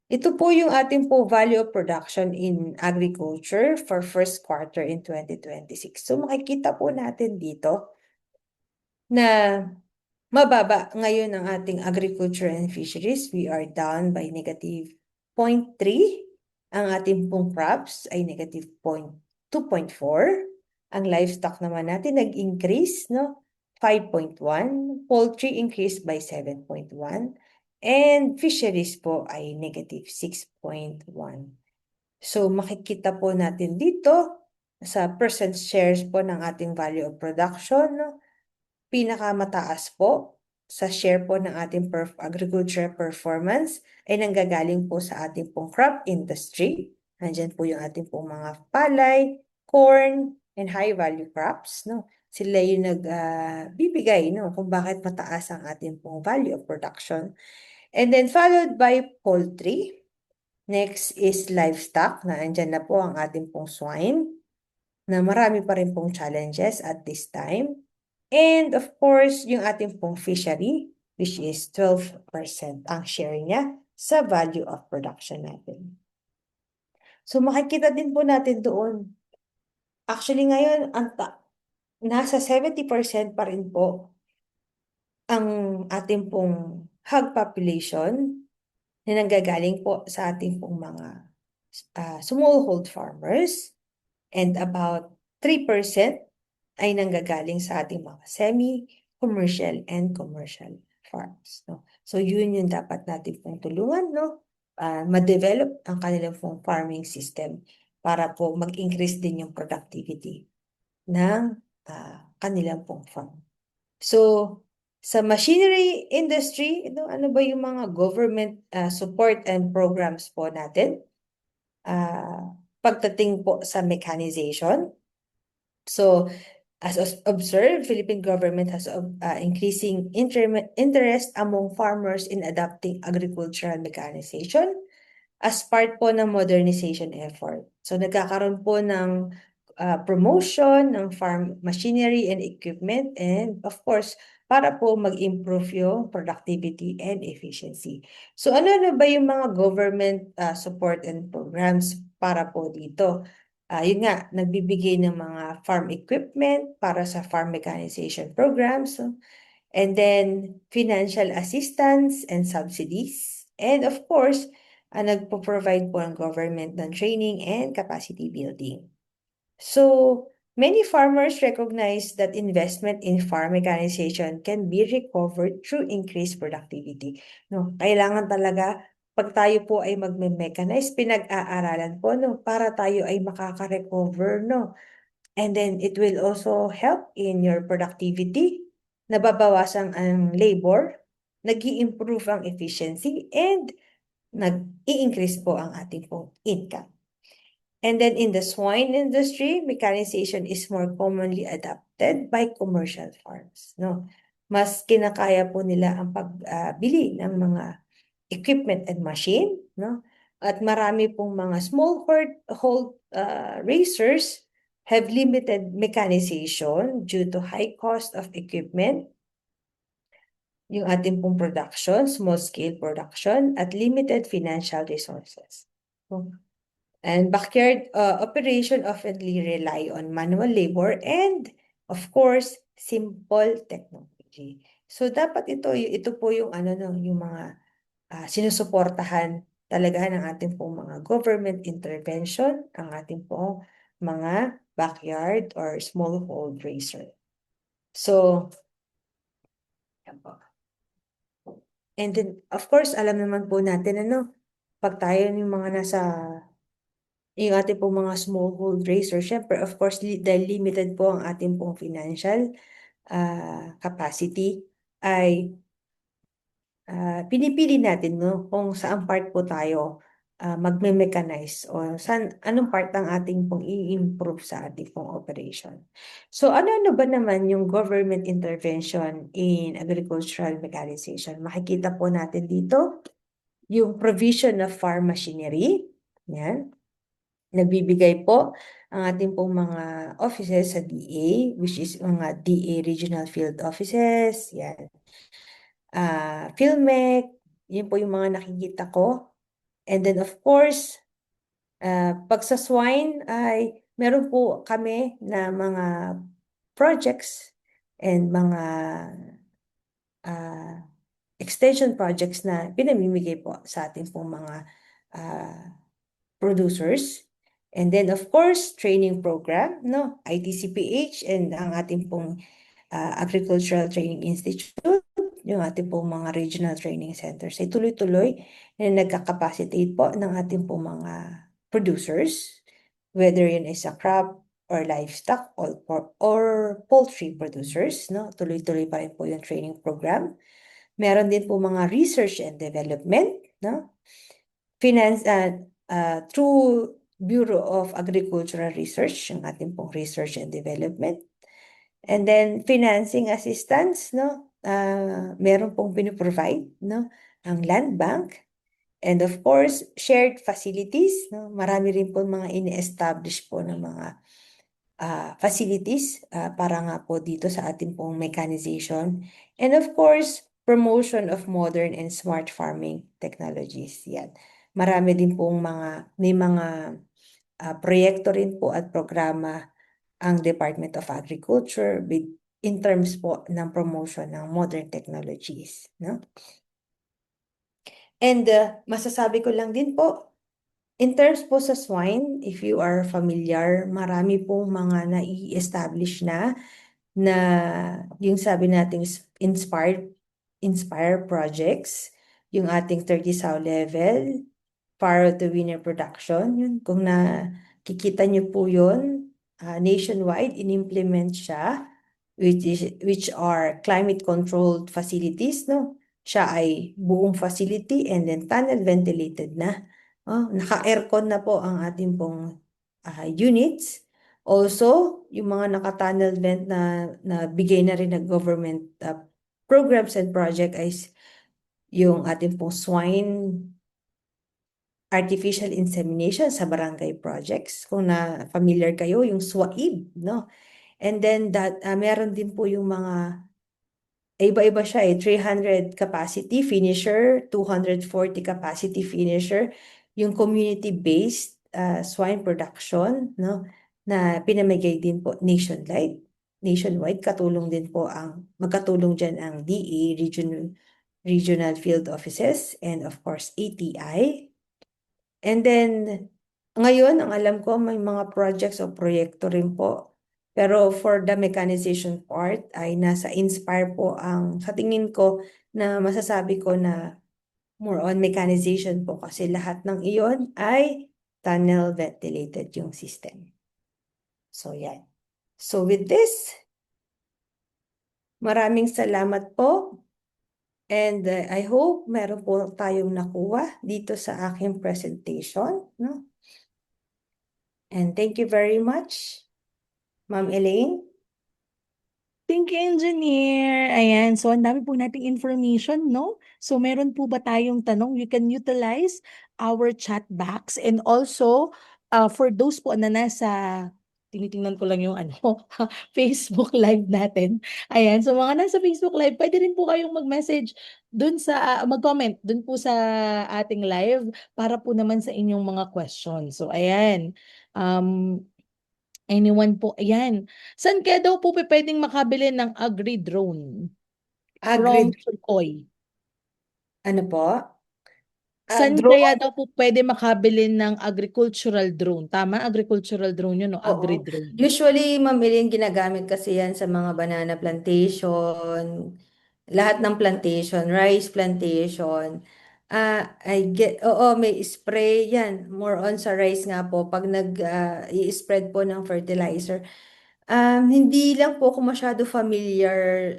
Ito po yung ating po value of production in agriculture for first quarter in 2026. So makikita po natin dito na mababa ngayon ang ating agriculture and fisheries. We are down by negative 0.3. Ang ating pong crops ay negative 2.4. Ang livestock naman natin nag-increase, no? 5.1. Poultry increased by 7.1. And fisheries po ay negative 6.1. So makikita po natin dito sa percent shares po ng ating value of production, no? Pinakamataas po sa share po ng ating agriculture performance ay nanggagaling po sa ating pong crop industry. Nandyan po yung ating pong mga palay, corn, and high value crops, no? Sila yung nagbibigay, no, kung bakit mataas ang ating pong value of production. And then followed by poultry. Next is livestock, na andyan na po ang ating pong swine, na marami pa rin pong challenges at this time. And of course, yung ating pong fishery, which is 12% ang share niya sa value of production natin. So makikita din po natin doon. Actually ngayon, nasa 70% pa rin po ang ating pong hog population na nanggagaling po sa ating pong mga smallhold farmers, and about 3% ay nanggagaling sa ating mga semi-commercial and commercial farms, no? So yun yung dapat natin pong tulungan, no? Ma-develop ang kanilang pong farming system para po mag-increase din yung productivity ng kanilang pong farm. So sa machinery industry, ano ba yung mga government support and programs po natin? Pagdating po sa mechanization. So as observed, Philippine government has increasing interest among farmers in adopting agricultural mechanization as part po ng modernization effort. So nagkakaroon po ng promotion ng farm machinery and equipment, and of course, para po mag-improve yung productivity and efficiency. So ano ba yung mga government support and programs para po dito? Yun nga, nagbibigay ng mga farm equipment para sa farm mechanization programs, and then financial assistance and subsidies. And of course, nagpo-provide po ang government ng training and capacity building. So, many farmers recognize that investment in farm mechanization can be recovered through increased productivity. No, kailangan talaga pag tayo po ay magme-mechanize, pinag-aaralan po no para tayo ay makaka-recover no. And then it will also help in your productivity, nababawasan ang labor, nag-i-improve ang efficiency, and nag-i-increase po ang ating pong income. And then in the swine industry, mechanization is more commonly adopted by commercial farms. No? Mas kinakaya po nila ang pagbili ng mga equipment and machine. No? At marami pong mga smallhold raisers have limited mechanization due to high cost of equipment, yung ating pong production, small-scale production, at limited financial resources. So, and backyard operation often rely on manual labor and, of course, simple technology. So, dapat ito po yung yung mga sinusuportahan talaga ng ating pong mga government intervention, ang ating pong mga backyard or smallhold raiser. So, yan po. And then, of course, alam naman po natin pag tayo yung mga yung ating pong mga smallhold raiser, syempre, of course, dahil limited po ang ating pong financial capacity, ay pinipili natin kung saan part po tayo magme-mechanize o anong part ang ating pong i-improve sa ating pong operation. So ano ba naman yung government intervention in agricultural mechanization? Makikita po natin dito yung provision of farm machinery. Yan. Nagbibigay po ang ating pong mga offices sa DA, which is mga DA Regional Field Offices, yan. PhilMec, yun po yung mga nakikita ko. And then of course, pag sa swine ay meron po kami na mga projects and mga extension projects na pinamimigay po sa ating pong mga producers. And then of course, training program, ITCPH and ang ating pong Agricultural Training Institute, yung ating pong mga regional training centers ay tuloy-tuloy na nagka-capacitate po ng ating pong mga producers, whether yun is a crop or livestock or poultry producers, tuloy-tuloy pa rin po yung training program. Meron din po mga research and development, finance through Bureau of Agricultural Research, yung ating pong research and development. And then financing assistance, meron pong pinoprovide, ang land bank. And of course, shared facilities, marami rin po mga ini-establish po ng mga facilities para nga po dito sa ating pong mechanization. And of course, promotion of modern and smart farming technologies. Yan. Marami din pong may mga proyekto rin po at programa ang Department of Agriculture in terms po ng promotion ng modern technologies. And masasabi ko lang din po, in terms po sa swine, if you are familiar, marami pong mga nai-establish na yung sabi nating inspire projects, yung ating 30 sow level, farrow to winner production, yun, kung nakikita nyo po yun, nationwide, in-implement siya, which are climate-controlled facilities, Siya ay buong facility and then tunnel ventilated na. Naka-aircon na po ang ating pong units. Also, yung mga naka-tunnel vent na bigay na rin ng government programs and project ay yung ating pong swine artificial insemination sa barangay projects. Kung na familiar kayo, yung SWAIB, no? And then meron din po yung mga iba-iba siya 300 capacity finisher, 240 capacity finisher, yung community-based swine production, no, na pinamigay din po nationwide, magkatulong dyan ang DA, regional field offices, and of course ATI. And then, ngayon, ang alam ko, may mga projects o proyekto rin po. Pero for the mechanization part, ay nasa Inspire po sa tingin ko, na masasabi ko na more on mechanization po kasi lahat ng iyon ay tunnel ventilated yung system. So, yan. So, with this, maraming salamat po. And I hope meron po tayong nakuha dito sa aking presentation, no? And thank you very much, Ma'am Elaine. Thank you, Engineer. Ayan, so ang dami po nating information, no? So meron po ba tayong tanong? You can utilize our chat box and also for those po na nasa, tinitingnan ko lang yung Facebook Live natin. Ayan, so mga nasa Facebook Live, pwede rin po kayong mag-message dun sa, mag-comment dun po sa ating live para po naman sa inyong mga questions. So ayan, anyone po, ayan. Saan kaya daw po pwedeng makabili ng agri-drone from Agreed. Sukhoi? Ano po? Saan Drone. kaya daw po pwede makabili ng agricultural drone? Tama, agricultural drone yun, no? Oo. Agri-drone. Usually, Ma'am Elaine, ginagamit kasi yan sa mga banana plantation, lahat ng plantation, rice plantation. Oo, may spray yan. More on sa rice nga po, pag i-spread po ng fertilizer. Hindi lang po ako masyado familiar,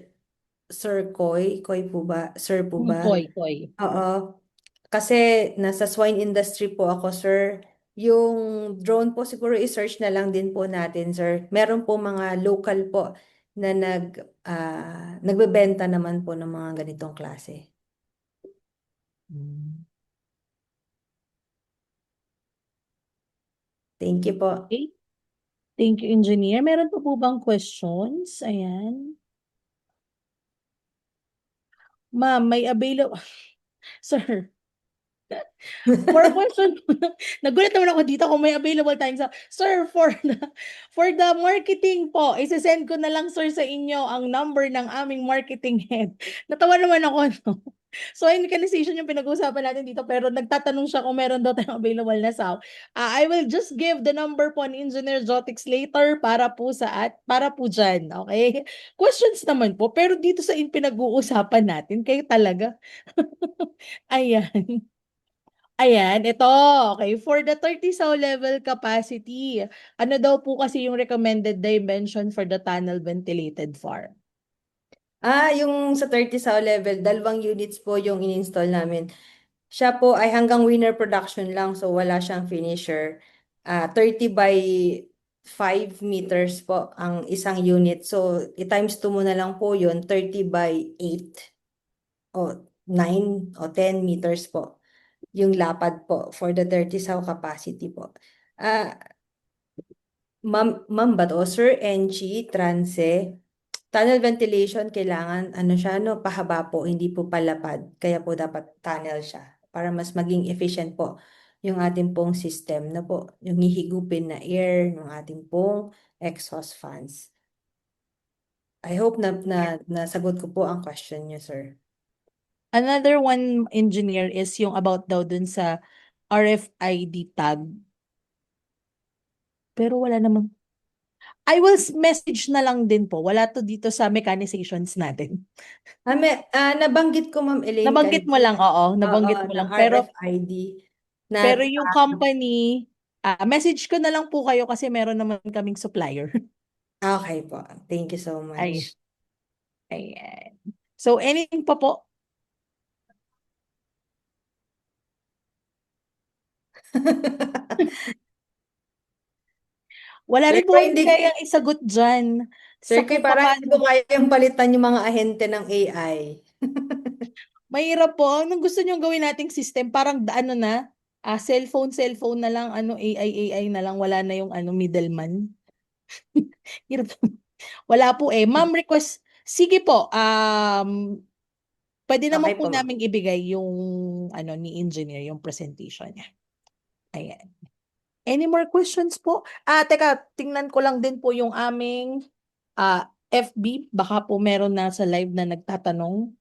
Sir Koy. Koy po ba? Sir po ba? Koi. Oo. Kasi nasa swine industry po ako, sir. Yung drone po siguro i-search na lang din po natin, sir. Meron po mga local po na nagbebenta naman po ng mga ganitong klase. Hmm. Thank you po. Okay. Thank you, Engineer. Meron po bang questions? Ayan. Ma'am, may available... Sir, for question, nagulat naman ako dito kung may available time sa, sir, for the marketing po, isa-send ko na lang, sir, sa inyo ang number ng aming marketing head. Natawa naman ako, no? So, mechanization yung pinag-uusapan natin dito, pero nagtatanong siya kung meron daw tayong available na saw. I will just give the number po ni Engineer Jotix later para po dyan, okay? Questions naman po, pero dito sa pinag-uusapan natin, kayo talaga. Ayan. Ayan, ito. Okay, for the 30 saw level capacity, ano daw po kasi yung recommended dimension for the tunnel ventilated farm? Yung sa 30 saw level, 2 units po yung in-install namin. Siya po ay hanggang winner production lang, so wala siyang finisher. 30 by 5 meters po ang isang unit. So, i-times 2 mo na lang po yun, 30 by 8 o 9 o 10 meters po yung lapad po for the 30 saw capacity po. Ma'am ba to? Sir Enchi Transe, tunnel ventilation kailangan siya pahaba po, hindi po palapad. Kaya po dapat tunnel siya para mas maging efficient po yung ating pong system na po, yung hihigupin na air ng ating pong exhaust fans. I hope na nasagot ko po ang question niyo, sir. Another one, Engineer, is yung about daw dun sa RFID tag. Pero wala namang... I will message na lang din po. Wala to dito sa mechanizations natin. Nabanggit ko, Ma'am Elaine, Nabanggit mo lang, oo. Nabanggit mo na lang. Pero RFID na Pero yung company, message ko na lang po kayo kasi meron naman kaming supplier. okay po. Thank you so Ay, much. ayan. So, anything pa po? Wala Sir rin po Koy, kami kayang isagot dyan Sir sa Koy, kung parang hindi ko paano. kayang palitan yung mga ahente ng AI. Mahirap po. Anong gusto nyong gawin nating system? Parang ano na? Cellphone na lang, ano, AI na lang, wala na yung ano, middleman. Hirap. Wala po eh. Ma'am, request, sige po, pwede naman Okay po po, ma'am. namin ibigay yung ano ni engineer, yung presentation niya. Ayan. Any more questions po? Teka, tingnan ko lang din po yung aming FB. Baka po meron na sa live na nagtatanong.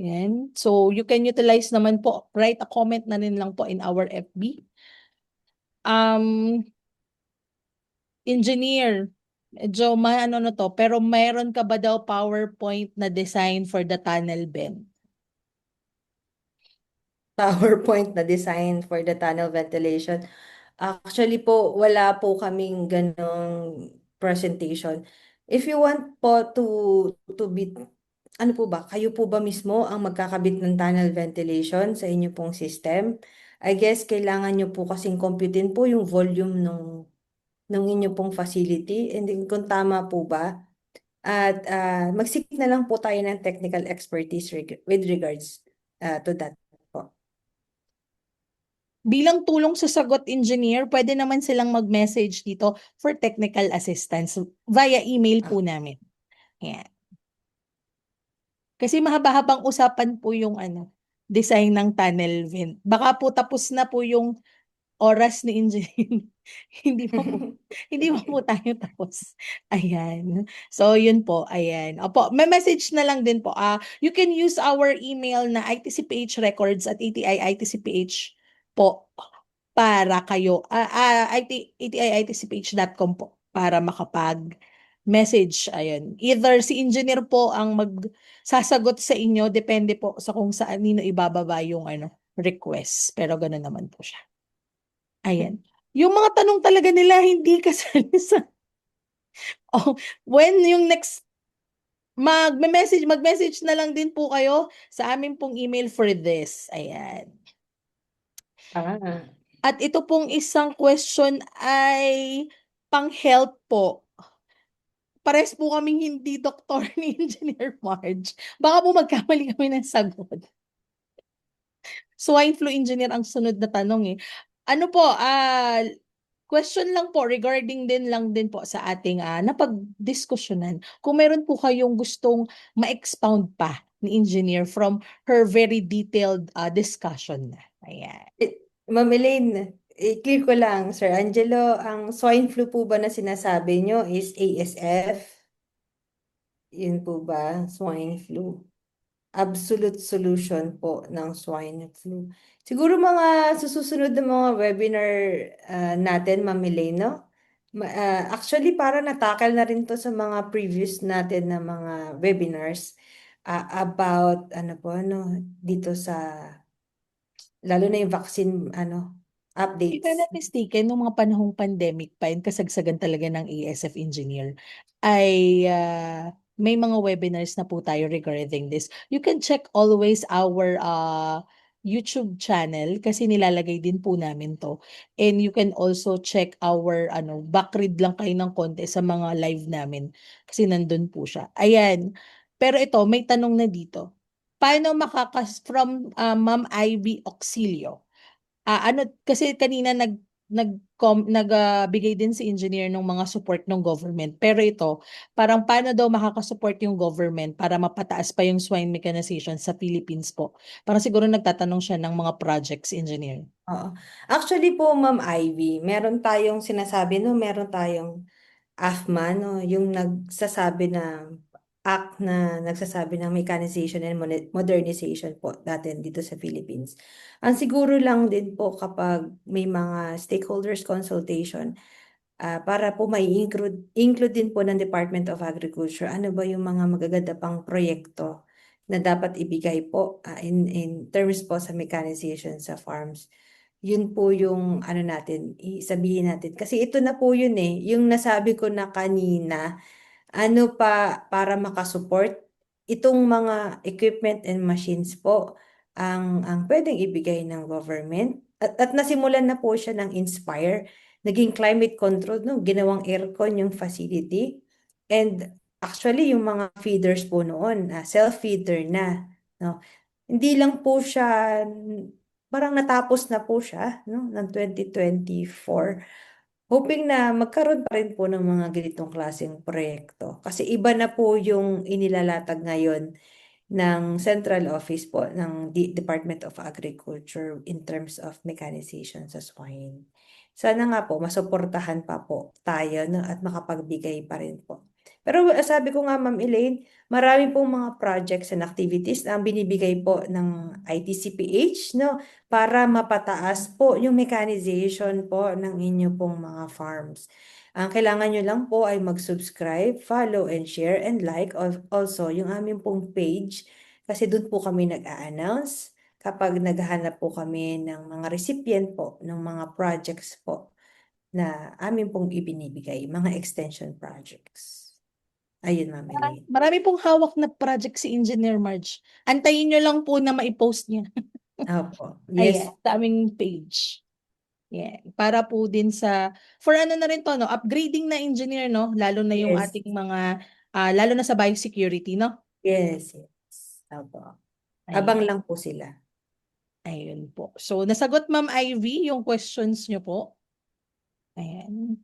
Yan. So, you can utilize naman po. Write a comment na rin lang po in our FB. Um, Engineer, medyo ano na to, pero meron ka ba daw PowerPoint na design for the tunnel bend? PowerPoint na design for the tunnel ventilation. Actually po, wala po kaming ganong presentation. If you want po to be, ano po ba, kayo po ba mismo ang magkakabit ng tunnel ventilation sa inyo pong system? I guess kailangan nyo po kasing computein po yung volume ng inyo pong facility. And then kung tama po ba, at mag-seek na lang po tayo ng technical expertise with regards to that po. Bilang tulong sa sagot, engineer, pwede naman silang mag-message dito for technical assistance via email Ah, po namin. Yan. Kasi mahaba-habang usapan po yung ano, design ng tunnel vent. Baka po tapos na po yung oras ni engineer. Hindi pa po, hindi pa po tayo tapos. Ayan. So, yun po. Ayan. Opo, may message na lang din po. You can use our email na itcphrecords@atiitcph po para kayo, atiitcph.com po para makapag-message. Ayan. Either si engineer po ang magsasagot sa inyo, depende po sa kung saan nino ibababa yung ano, request. Pero gano'n naman po siya. Ayan. Yung mga tanong talaga nila hindi kasali sa oh, when yung next mag-message na lang din po kayo sa amin pong email for this. Ayan. ah. At ito pong isang question ay pang-health po. Pares po kaming hindi doktor ni Engineer Marge. Baka po magkamali kami ng sagot. Swine flu engineer ang sunod na tanong eh. Ano po, question lang po regarding din lang din po sa ating napag-diskusyonan. Kung meron po kayong gustong ma-expound pa ni engineer from her very detailed discussion na. Ayan. Ma'am Elaine, i-clear ko lang, Sir Angelo, ang swine flu po ba na sinasabi nyo is ASF? Yun po ba? Swine flu. Absolute solution po ng swine flu. Siguro mga susunod na mga webinar natin, Ma'am Elaine, no? Actually, para natakal na rin to sa mga previous natin na mga webinars about, ano po, ano, dito sa, lalo na yung vaccine, ano, If I'm updates. not mistaken, nung mga panahong pandemic pa yun, kasagsagan talaga ng ASF engineer, ay may mga webinars na po tayo regarding this. You can check always our YouTube channel kasi nilalagay din po namin to. And you can also check our backread lang kayo ng konti sa mga live namin kasi nandun po siya. Ayan. Pero ito, may tanong na dito. Paano from Ma'am Ivy Auxilio? Ano kasi kanina nagbigay din si engineer ng mga support ng government. Pero ito, parang paano daw makakasupport yung government para mapataas pa yung swine mechanization sa Philippines po? Parang siguro nagtatanong siya ng mga projects engineer. Oo. Actually po, Ma'am Ivy, meron tayong sinasabi, no, meron tayong AFMA, no, yung nagsasabi na act na nagsasabi ng mechanization and modernization po natin dito sa Philippines. Ang siguro lang din po kapag may mga stakeholders consultation, para po may include din po ng Department of Agriculture, ano ba yung mga magaganda pang proyekto na dapat ibigay po in terms po sa mechanization sa farms. Yun po yung ano natin, isabihin natin. Kasi ito na po yun eh, yung nasabi ko na kanina, ano pa para makasupport itong mga equipment and machines po ang pwedeng ibigay ng government. At nasimulan na po siya ng Inspire, naging climate control, no, ginawang aircon yung facility. And actually yung mga feeders po noon, self-feeder na, no. Hindi lang po siya parang natapos na po siya, no, ng 2024. Hoping na magkaroon pa rin po ng mga ganitong klaseng proyekto. Kasi iba na po yung inilalatag ngayon ng central office po ng Department of Agriculture in terms of mechanization sa swine. Sana nga po masuportahan pa po tayo, no, at makapagbigay pa rin po. Pero sabi ko nga, Ma'am Elaine, marami pong mga projects and activities na ang binibigay po ng ITCPH, no, para mapataas po yung mechanization po ng inyo pong mga farms. Ang kailangan nyo lang po ay mag-subscribe, follow, and share, and like also yung aming pong page kasi doon po kami nag-a-announce kapag naghahanap po kami ng mga recipient po ng mga projects po na amin pong ibinibigay, mga extension projects. Ayun, Ma'am Elaine. Marami pong hawak na project si Engineer Marge. Antayin nyo lang po na maipost niya. Opo. Ayan, Yes. sa aming page. Yeah, para po din sa for ano na rin to no, upgrading na engineer no, lalo na yung Yes. ating mga lalo na sa biosecurity no. Yes. Yes. Opo. Abang Ayan, lang po sila. ayun po. So nasagot Ma'am Ivy yung questions nyo po. Ayan.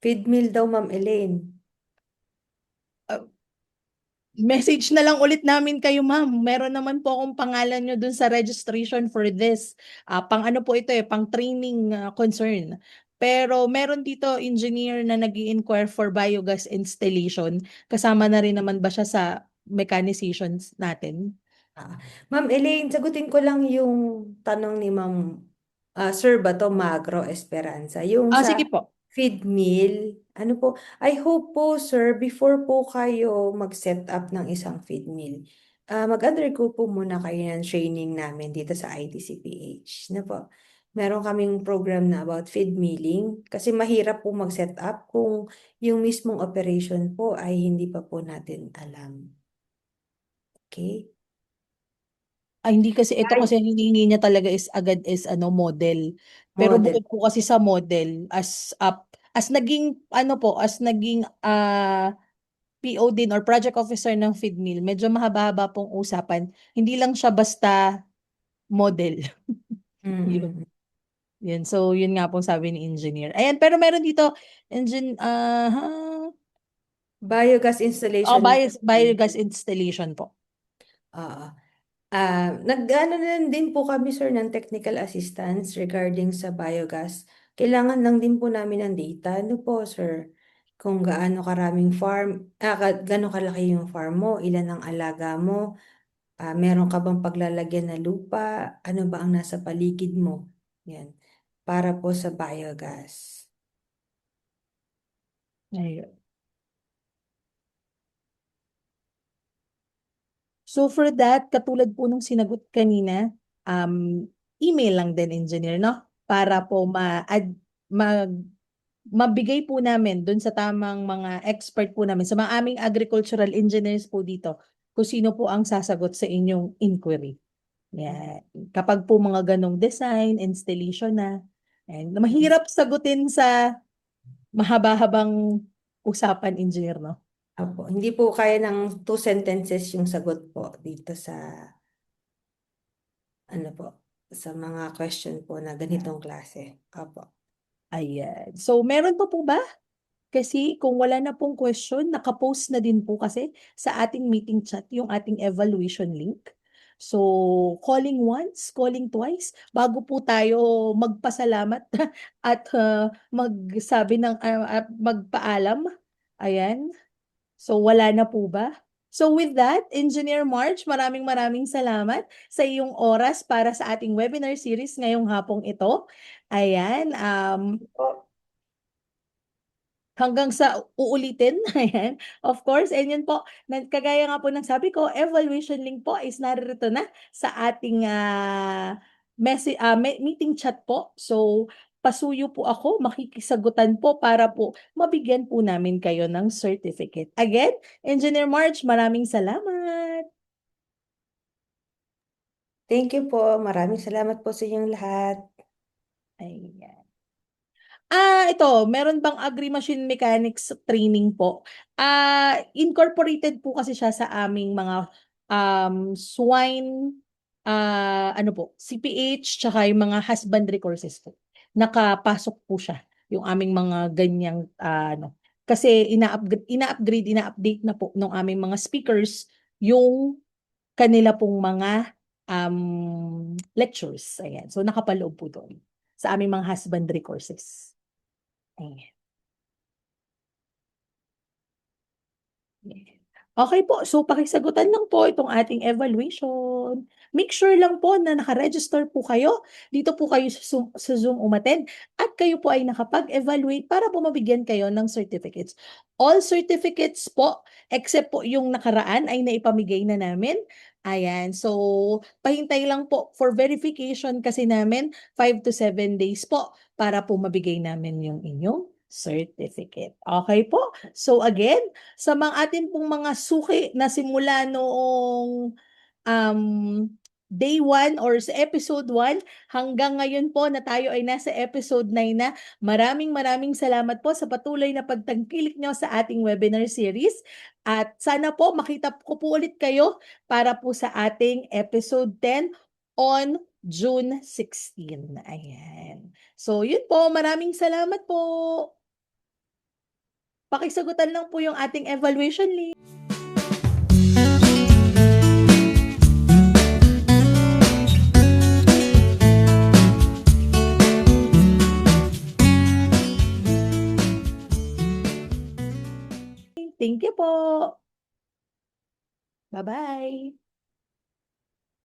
Feed meal daw, Ma'am Elaine. Uh, Message na lang ulit namin kayo, ma'am. Meron naman po akong pangalan nyo dun sa registration for this. Pang ano po ito pang training concern. Pero meron dito engineer na nag inquire for biogas installation. Kasama na rin naman ba siya sa mechanizations natin? Ah, Ma'am Elaine, sagutin ko lang yung tanong ni Ma'am Sir Bato Magro Esperanza. Yung Sige sa po. feed meal, ano po, I hope po, sir, before po kayo mag-set up ng isang feed meal, mag-undergo po muna kayo ng training namin dito sa ITCPH. Na po, meron kaming program na about feed milling kasi mahirap po mag-set up kung yung mismong operation po ay hindi pa po natin alam. Okay? Hindi kasi ito Ay, kasi hinihingi niya talaga is agad is ano model. Pero model. bukod po kasi sa model as naging ano po, as naging PO din or project officer ng FeedMill, medyo mahaba-haba pong usapan. Hindi lang siya basta model. Yun. Mm-mm. Yun. So, yun nga pong sabi ni engineer. Ayan, pero meron dito, Biogas installation. biogas installation po. Oo. Nag-ano na din po kami, sir, ng technical assistance regarding sa biogas. Kailangan lang din po namin ng data. Ano po, sir? Kung gaano karaming farm, gaano kalaki yung farm mo, ilan ang alaga mo, meron ka bang paglalagyan na lupa, ano ba ang nasa paligid mo? Yan. Para po sa biogas. Ayun. So, for that, katulad po nung sinagot kanina, email lang din engineer, no? Para po mag mabigay po namin dun sa tamang mga expert po namin, sa mga aming agricultural engineers po dito, kung sino po ang sasagot sa inyong inquiry. Yan. Kapag po mga ganong design, installation na, and mahirap sagutin sa mahaba-habang usapan, engineer, no? Opo. Hindi po kaya ng 2 sentences yung sagot po dito sa ano po, sa mga question po na ganitong klase. Opo. Ayan. So, meron pa po ba? Kasi kung wala na pong question, nakapost na din po kasi sa ating meeting chat yung ating evaluation link. So, calling once, calling twice, bago po tayo magpasalamat at magsabi ng magpaalam. Ayan. So, wala na po ba? So, with that, Engineer March, maraming maraming salamat sa iyong oras para sa ating webinar series ngayong hapong ito. Ayan. Hanggang sa uulitin, ayan. Of course, and yun po, kagaya nga po ng sabi ko, evaluation link po is naririto na sa ating meeting chat po. So, pasuyo po ako, makikisagutan po para po mabigyan po namin kayo ng certificate. Again, Engineer March, maraming salamat. Thank you po. Maraming salamat po sa inyong lahat. Ayan. Ito, meron bang agri-machine mechanics training po? Incorporated po kasi siya sa aming mga swine ano po, CPH tsaka yung mga husbandry courses po. Nakapasok po siya yung aming mga ganyang ano kasi ina-update na po ng aming mga speakers yung kanila pong mga lectures. Ayan. So nakapaloob po doon sa aming mga husbandry courses. Ayan. Okay po, so pakisagutan lang po itong ating evaluation. Make sure lang po na naka-register po kayo. Dito po kayo sa Zoom umattend at kayo po ay nakapag-evaluate para po mabigyan kayo ng certificates. All certificates po, except po yung nakaraan ay naipamigay na namin. Ayan, so pahintay lang po for verification kasi namin 5 to 7 days po para po mabigay namin yung inyong certificate. Okay po? So again, sa mga atin pong mga suki na simula noong um, day 1 or sa episode 1 hanggang ngayon po na tayo ay nasa episode 9 na. Maraming salamat po sa patuloy na pagtangkilik nyo sa ating webinar series. At sana po makita ko po ulit kayo para po sa ating episode 10 on June 16. Ayan. So yun po, maraming salamat po. Pakisagutan lang po yung ating evaluation link. Thank you po. Bye-bye.